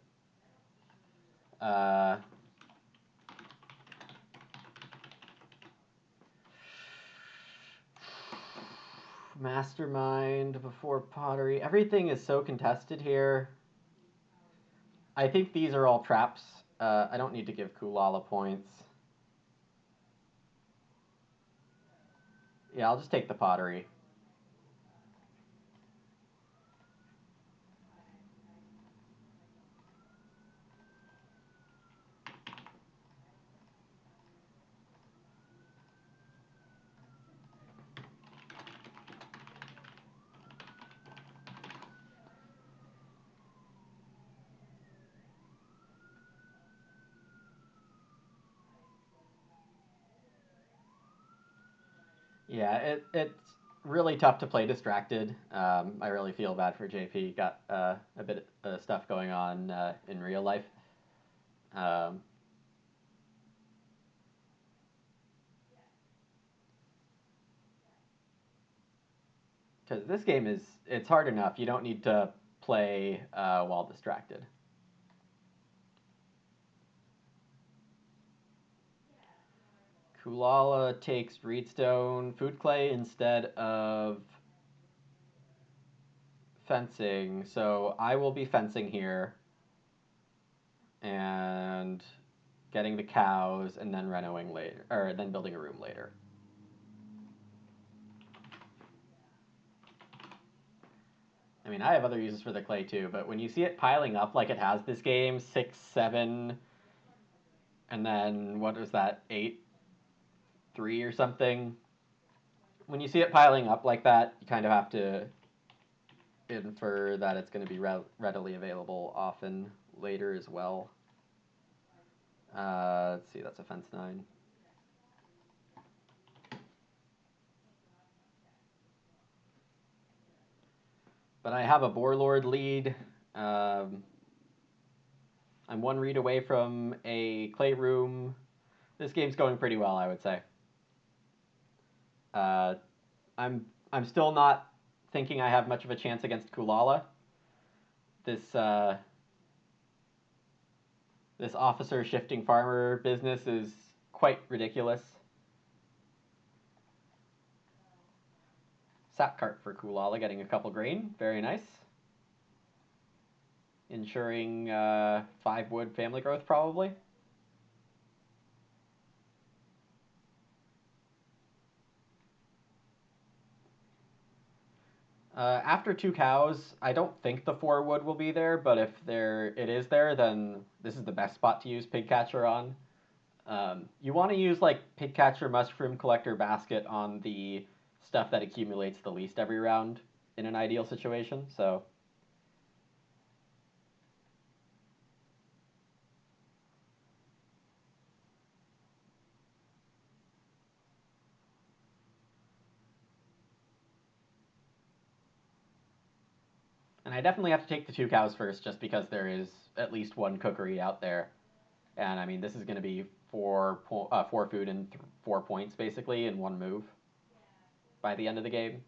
Mastermind before Pottery. Everything is so contested here. I think these are all traps. I don't need to give Kulala points. Yeah, I'll just take the Pottery. Yeah, it's really tough to play distracted. I really feel bad for JP. Got a bit of stuff going on in real life. Um, because this game it's hard enough. You don't need to play while distracted. Kulala takes Reedstone Food Clay instead of fencing, so I will be fencing here and getting the cows and then renoing later, or then building a room later. I mean, I have other uses for the clay too, but when you see it piling up like it has this game, 6, 7, and then what was that, 8, 3 or something? When you see it piling up like that, you kind of have to infer that it's going to be readily available often later as well. Let's see, that's a fence 9. But I have a Boarlord lead. Um, I'm one read away from a clay room. This game's going pretty well, I would say. Uh, I'm still not thinking I have much of a chance against Kulala. This this officer shifting farmer business is quite ridiculous. Sap cart for Kulala, getting a couple grain, very nice. Ensuring 5 wood family growth probably. After 2 cows, I don't think the 4 wood will be there, but if it is there, then this is the best spot to use pig catcher on. You want to use like pig catcher, mushroom collector, basket on the stuff that accumulates the least every round in an ideal situation. So, and I definitely have to take the 2 cows first, just because there is at least one cookery out there, and I mean this is going to be 4 food and 4 points basically in one move by the end of the game,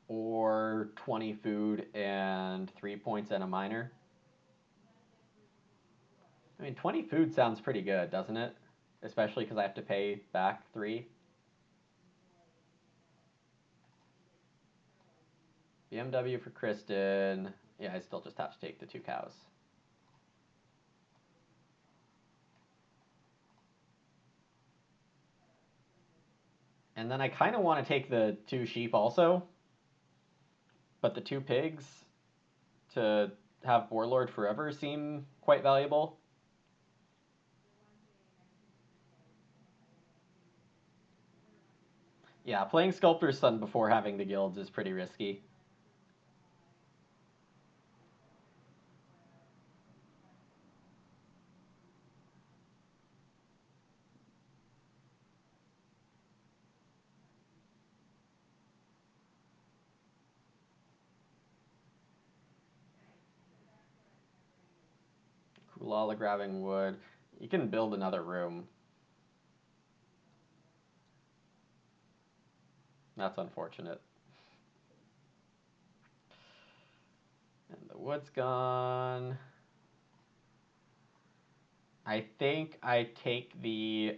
or 20 food and 3 points and a miner. I mean, 20 food sounds pretty good, doesn't it? Especially because I have to pay back 3. BMW for Kristen. Yeah, I still just have to take the 2 cows. And then I kind of want to take the 2 sheep also, but the 2 pigs to have Warlord forever seem quite valuable. Yeah, playing Sculptor's Son before having the guilds is pretty risky. Kulala grabbing wood. You can build another room. That's unfortunate. And the wood's gone. I think I take the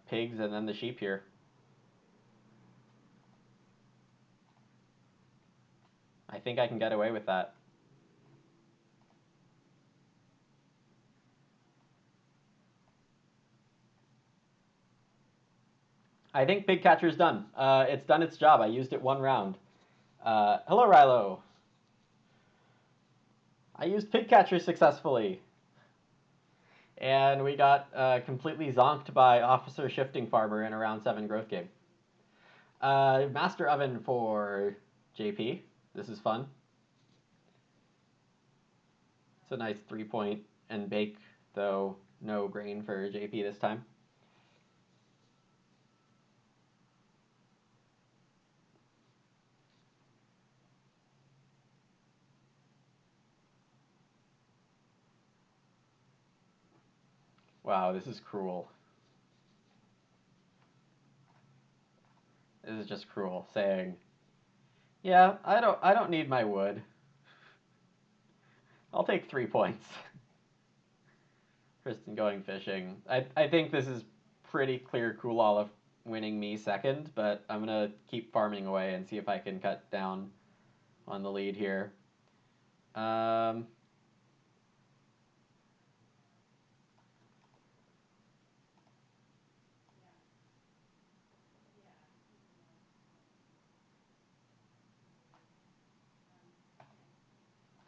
pigs and then the sheep here. I think I can get away with that. I think Pig Catcher's done. It's done its job. I used it 1 round. Hello, Rilo. I used Pig Catcher successfully. And we got completely zonked by Officer Shifting Farmer in a round 7 growth game. Master Oven for JP. This is fun. It's a nice 3 point and bake, though no grain for JP this time. Wow, this is cruel. This is just cruel, saying, yeah, I don't need my wood. I'll take 3 points. Kristen going fishing. I think this is pretty clear Kulala winning me second, but I'm going to keep farming away and see if I can cut down on the lead here. Um,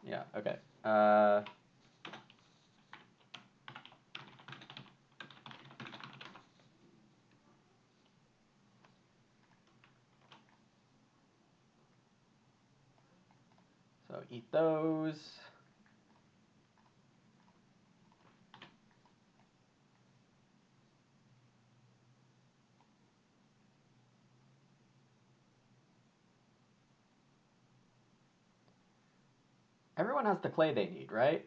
yeah, okay. So eat those. Everyone has the clay they need, right?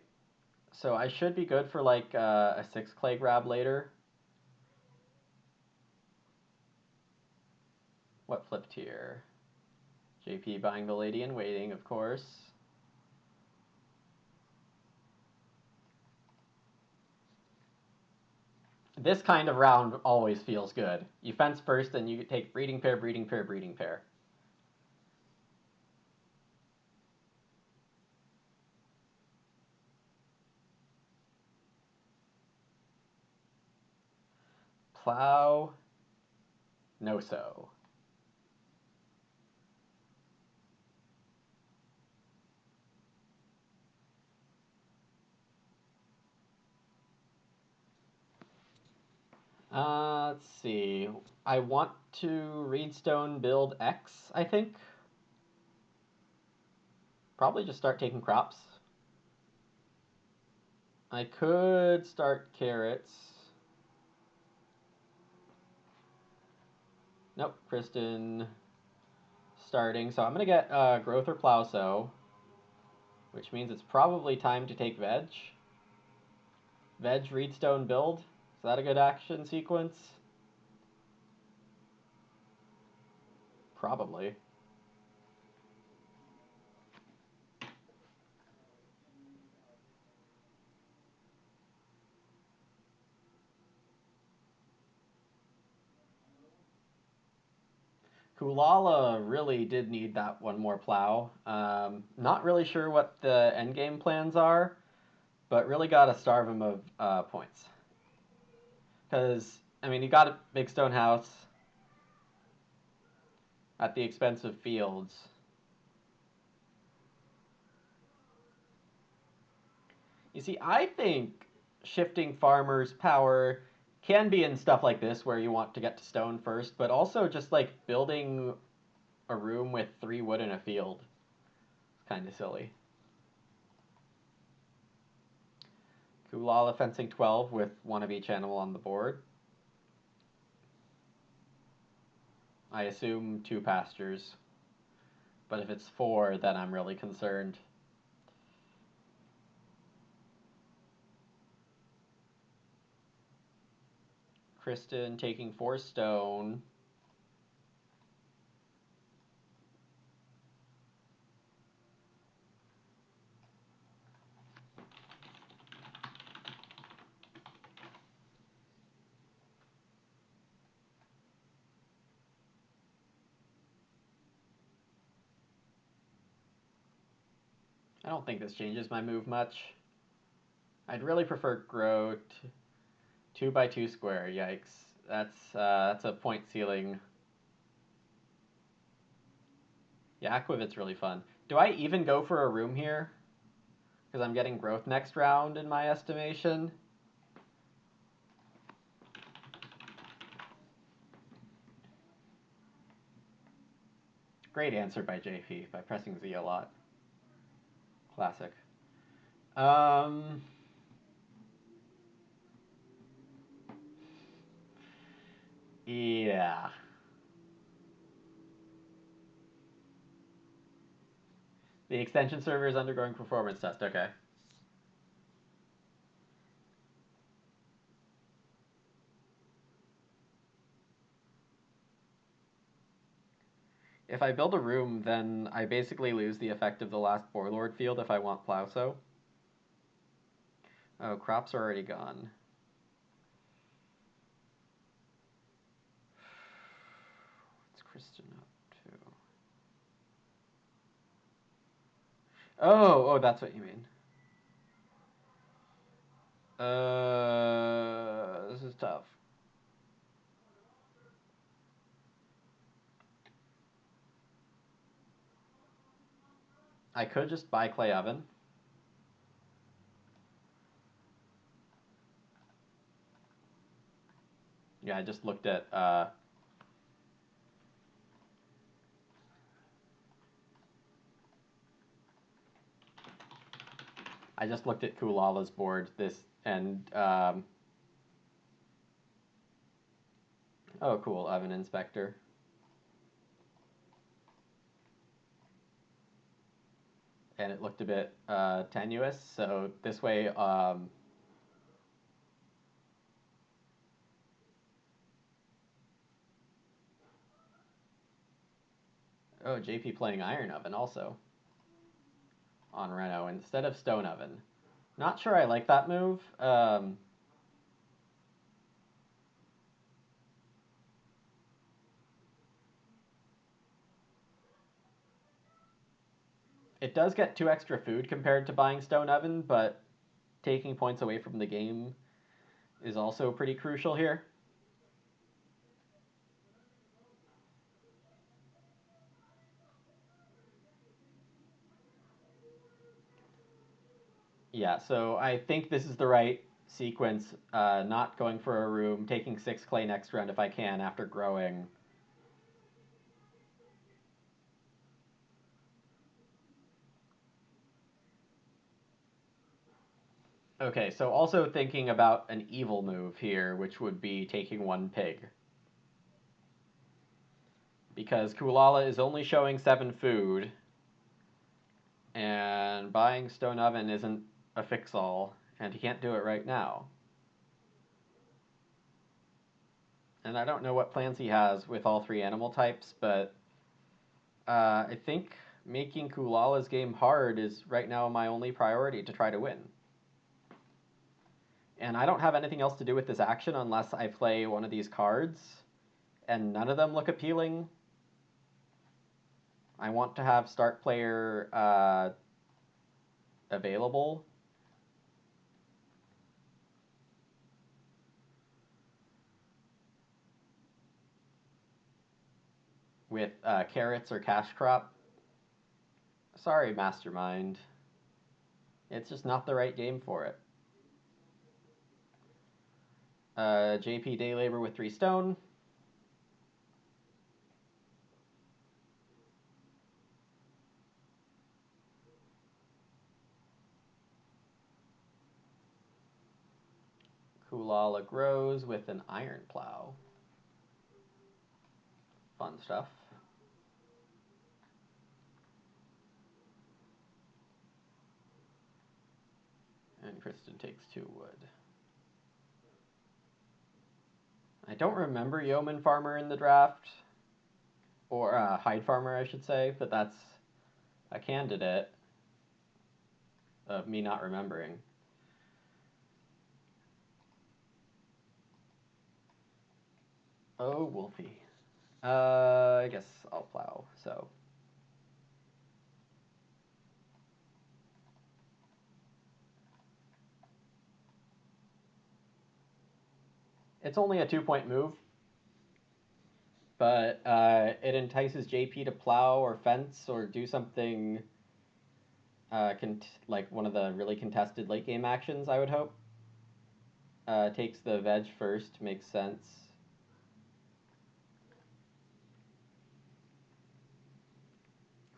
So I should be good for like a 6 clay grab later. What flipped here? JP buying the lady in waiting, of course. This kind of round always feels good. You fence first, and you take breeding pair, breeding pair, breeding pair. Plow, no so. Let's see. I want to Reedstone build X, I think. Probably just start taking crops. I could start carrots. Nope, Kristen starting. So I'm going to get growth or plow sow, which means it's probably time to take veg. Veg, Reedstone build. Is that a good action sequence? Probably. Kulala really did need that one more plow. Not really sure what the endgame plans are, but really got to starve him of points. Because, I mean, he got a big stone house at the expense of fields. You see, I think shifting farmers' power can be in stuff like this where you want to get to stone first, but also just like building a room with 3 wood in a field. It's kind of silly. Kulala fencing 12 with one of each animal on the board. I assume 2 pastures. But if it's 4, then I'm really concerned. Kristen taking 4 stone. I don't think this changes my move much. I'd really prefer grow 2x2 square. Yikes. That's a point ceiling. Yeah, Aquavit's really fun. Do I even go for a room here? Because I'm getting growth next round in my estimation. Great answer by JP by pressing Z a lot. Classic. Yeah. The extension server is undergoing performance test. Okay. If I build a room, then I basically lose the effect of the last Warlord field if I want Plowsow. Oh, crops are already gone. What's Kristen up to? Oh, that's what you mean. This is tough. I could just buy clay oven. Yeah, I just looked at Kulala's board oh cool, oven inspector. And it looked a bit tenuous, so this way oh, JP playing iron oven also on Reno instead of stone oven. Not sure I like that move. It does get 2 extra food compared to buying stone oven, but taking points away from the game is also pretty crucial here. Yeah, so I think this is the right sequence. Not going for a room, taking 6 clay next round if I can after growing. Okay, so also thinking about an evil move here, which would be taking 1 pig. Because Kulala is only showing 7 food, and buying stone oven isn't a fix-all, and he can't do it right now. And I don't know what plans he has with all 3 animal types, but I think making Kulala's game hard is right now my only priority to try to win. And I don't have anything else to do with this action unless I play one of these cards, and none of them look appealing. I want to have start player available. With carrots or cash crop. Sorry, Mastermind. It's just not the right game for it. JP Day Labor with 3 stone. Kulala grows with an iron plow. Fun stuff. And Kristen takes 2 wood. I don't remember Yeoman Farmer in the draft. Or Hide Farmer, I should say, but that's a candidate of me not remembering. Oh, Wolfie. I guess I'll plow, so. It's only a 2-point move, but it entices JP to plow or fence or do something like one of the really contested late game actions, I would hope. Takes the veg first, makes sense.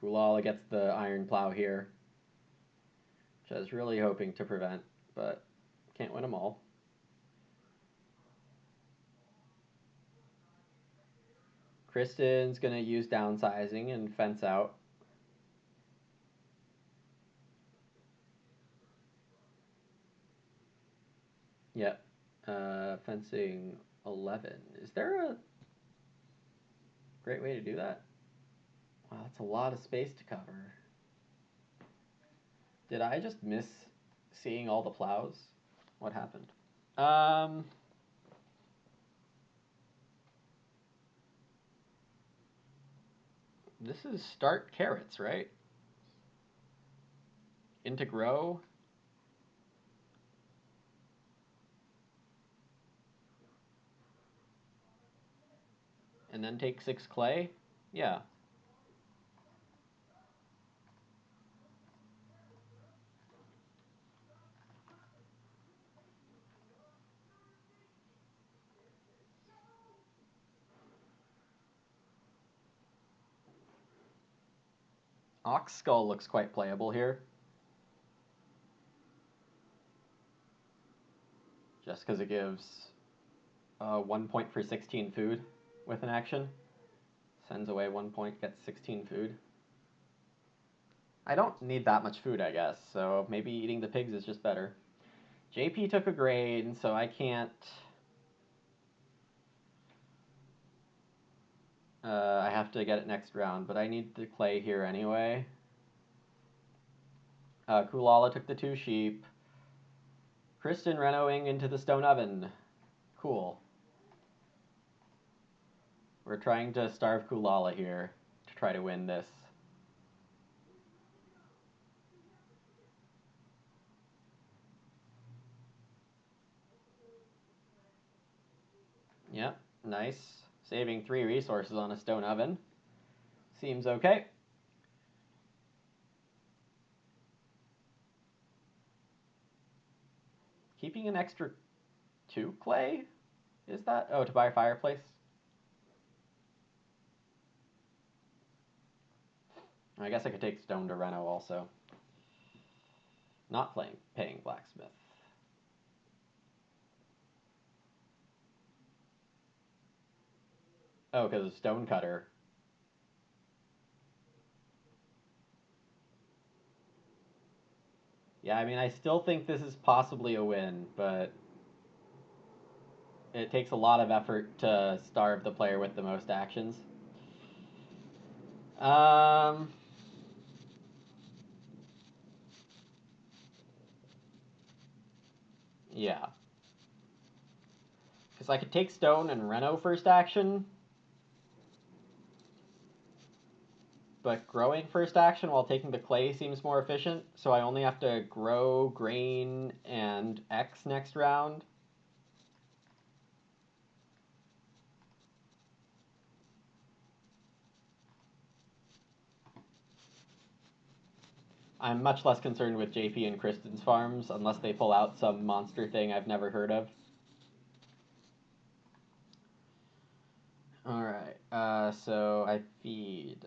Kulala gets the iron plow here, which I was really hoping to prevent, but can't win them all. Kristen's going to use downsizing and fence out. Yep. Fencing 11. Is there a great way to do that? Wow, that's a lot of space to cover. Did I just miss seeing all the plows? What happened? This is start carrots, right? Into grow. And then take 6 clay? Yeah. Ox Skull looks quite playable here. Just because it gives 1 point for 16 food with an action. Sends away 1 point, gets 16 food. I don't need that much food, I guess, so maybe eating the pigs is just better. JP took a grade, so I can't... I have to get it next round, but I need the clay here anyway. Kulala took the 2 sheep. Kristen Renoing into the stone oven. Cool. We're trying to starve Kulala here to try to win this. Yep, nice. Saving 3 resources on a stone oven. Seems okay. Keeping an extra 2 clay? Is that? Oh, to buy a fireplace? I guess I could take stone to Reno also. Not paying blacksmith. Oh, because of stone cutter. Yeah, I mean, I still think this is possibly a win, but it takes a lot of effort to starve the player with the most actions. Yeah. Because I could take stone and Reno first action, but growing first action while taking the clay seems more efficient, so I only have to grow, grain, and X next round. I'm much less concerned with JP and Kristen's farms, unless they pull out some monster thing I've never heard of. Alright, so I feed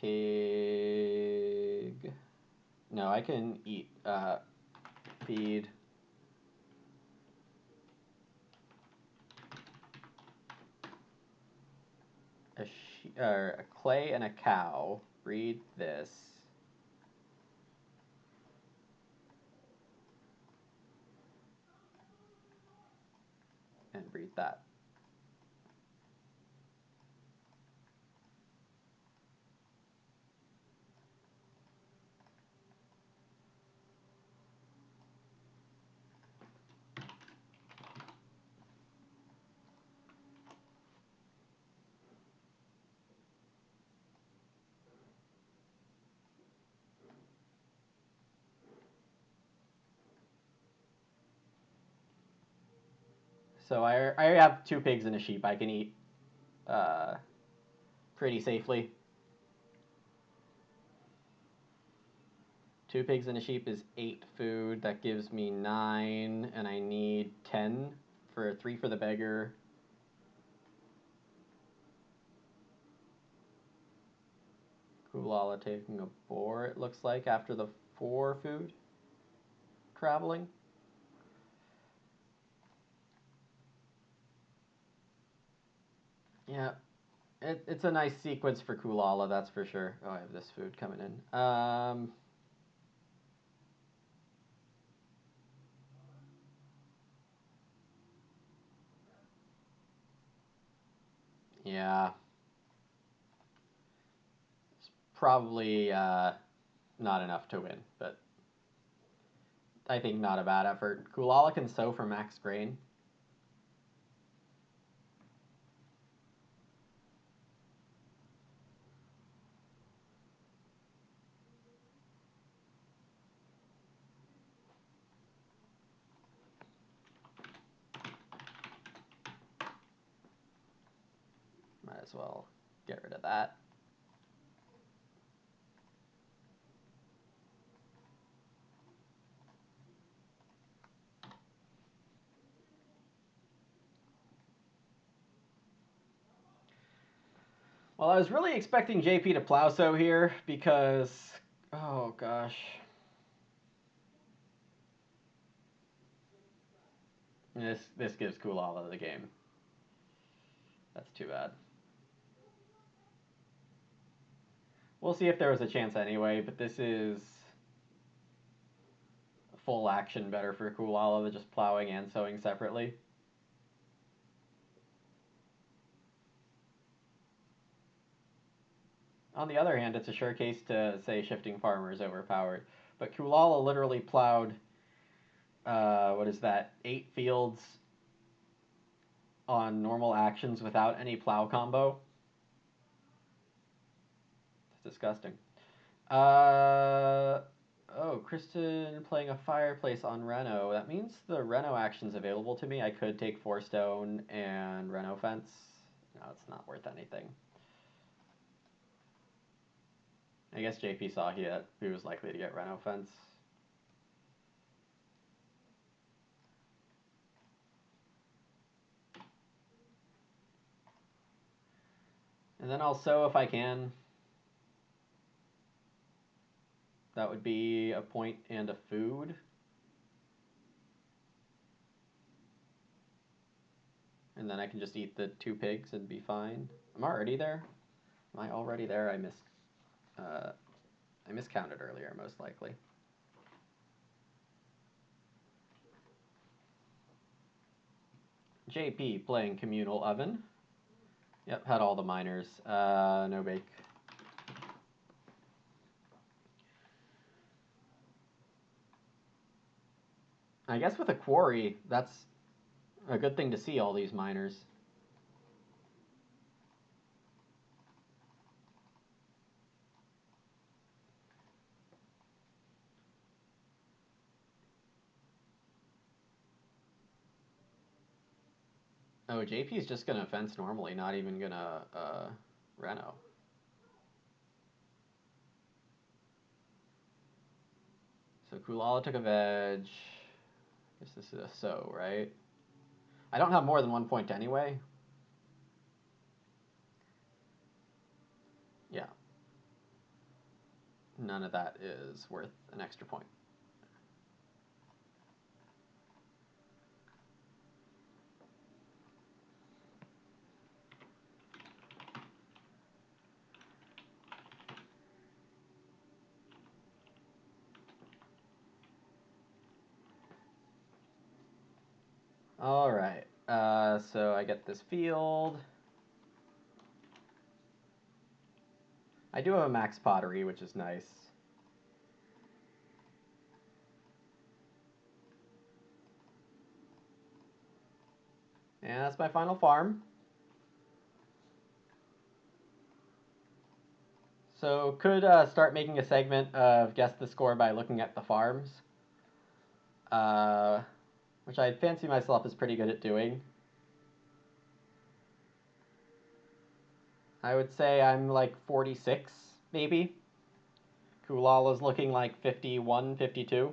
pig. No, I can eat, feed a clay and a cow. Breed this. And breed that. So I have 2 pigs and a sheep I can eat pretty safely. 2 pigs and a sheep is 8 food. That gives me 9, and I need 10 for 3 for the beggar. Kulala taking a boar, it looks like, after the 4 food. Traveling. Yeah, it's a nice sequence for Kulala, that's for sure. Oh, I have this food coming in. Yeah. It's probably not enough to win, but I think not a bad effort. Kulala can sow for max grain. Might as well get rid of that. Well, I was really expecting JP to plow sow here because, oh gosh. This gives Kulala the game. That's too bad. We'll see if there was a chance anyway, but this is full action better for Kulala than just plowing and sowing separately. On the other hand, it's a sure case to say shifting farmer is overpowered. But Kulala literally plowed, what is that, 8 fields on normal actions without any plow combo. It's disgusting. Oh, Kristen playing a fireplace on Reno. That means the Reno action's available to me. I could take 4 stone and Reno fence. No, it's not worth anything. I guess JP saw he was likely to get Reno fence. And then I'll sow if I can. That would be a point and a food. And then I can just eat the 2 pigs and be fine. I'm already there. Am I already there? I miscounted earlier, most likely. JP playing Communal Oven. Yep, had all the miners. No bake. I guess with a quarry, that's a good thing to see, all these miners. Oh, JP's just gonna fence normally, not even gonna Reno. So Kulala took a veg. I guess this is a sow, right? I don't have more than 1 point anyway. Yeah. None of that is worth an extra point. All right. So I get this field. I do have a max pottery, which is nice. And that's my final farm. So could start making a segment of guess the score by looking at the farms, which I fancy myself as pretty good at doing. I would say I'm like 46, maybe. Kulala's looking like 51, 52.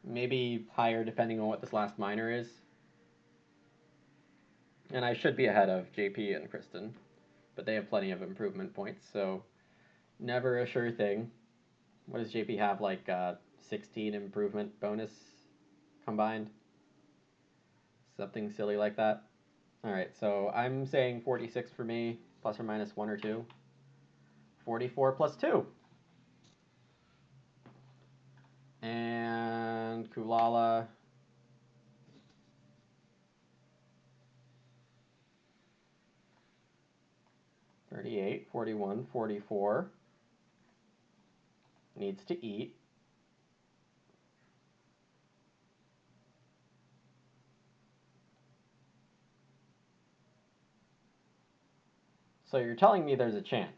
Maybe higher depending on what this last miner is. And I should be ahead of JP and Kristen, but they have plenty of improvement points, so never a sure thing. What does JP have, like 16 improvement bonus combined? Something silly like that. All right, so I'm saying 46 for me, plus or minus 1 or 2. 44 plus 2. And Kulala 41, 44. Needs to eat. So you're telling me there's a chance.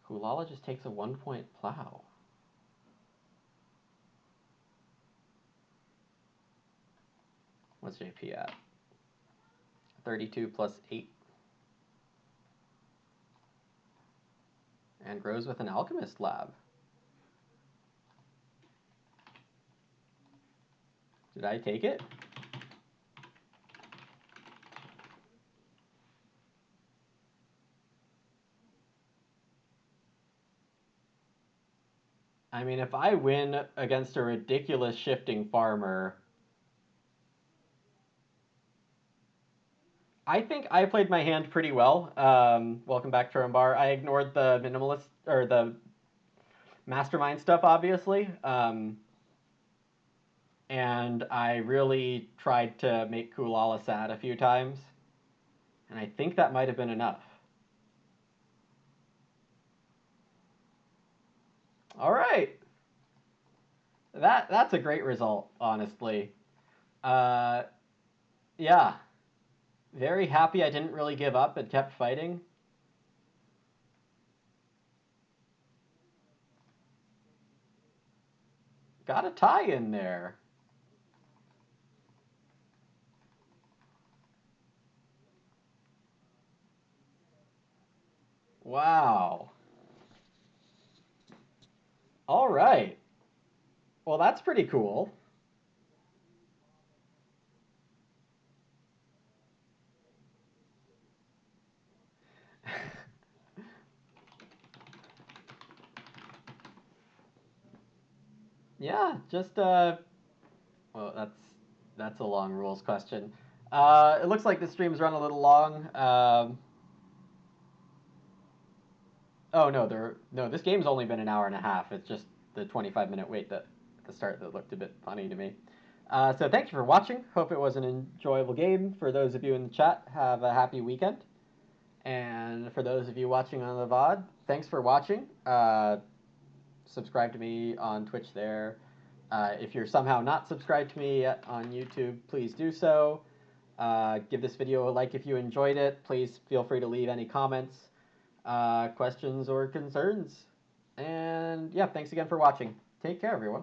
Kulala just takes a 1-point plow. What's JP at? 32 plus 8. And grows with an alchemist lab. Did I take it? I mean, if I win against a ridiculous shifting farmer, I think I played my hand pretty well. Welcome back, Turumbar. I ignored the minimalist or the mastermind stuff, obviously, and I really tried to make Kulala sad a few times, and I think that might have been enough. All right, that's a great result, honestly. Yeah, very happy I didn't really give up and kept fighting. Got a tie in there. Wow. All right. Well, that's pretty cool. Yeah, just well, that's a long rules question. It looks like the stream's run a little long. Oh no, this game's only been an hour and a half. It's just the 25-minute wait that at the start that looked a bit funny to me. So thank you for watching. Hope it was an enjoyable game. For those of you in the chat, have a happy weekend. And for those of you watching on the VOD, thanks for watching. Subscribe to me on Twitch there. If you're somehow not subscribed to me yet on YouTube, please do so. Give this video a like if you enjoyed it. Please feel free to leave any comments, questions, or concerns. And yeah, thanks again for watching. Take care, everyone.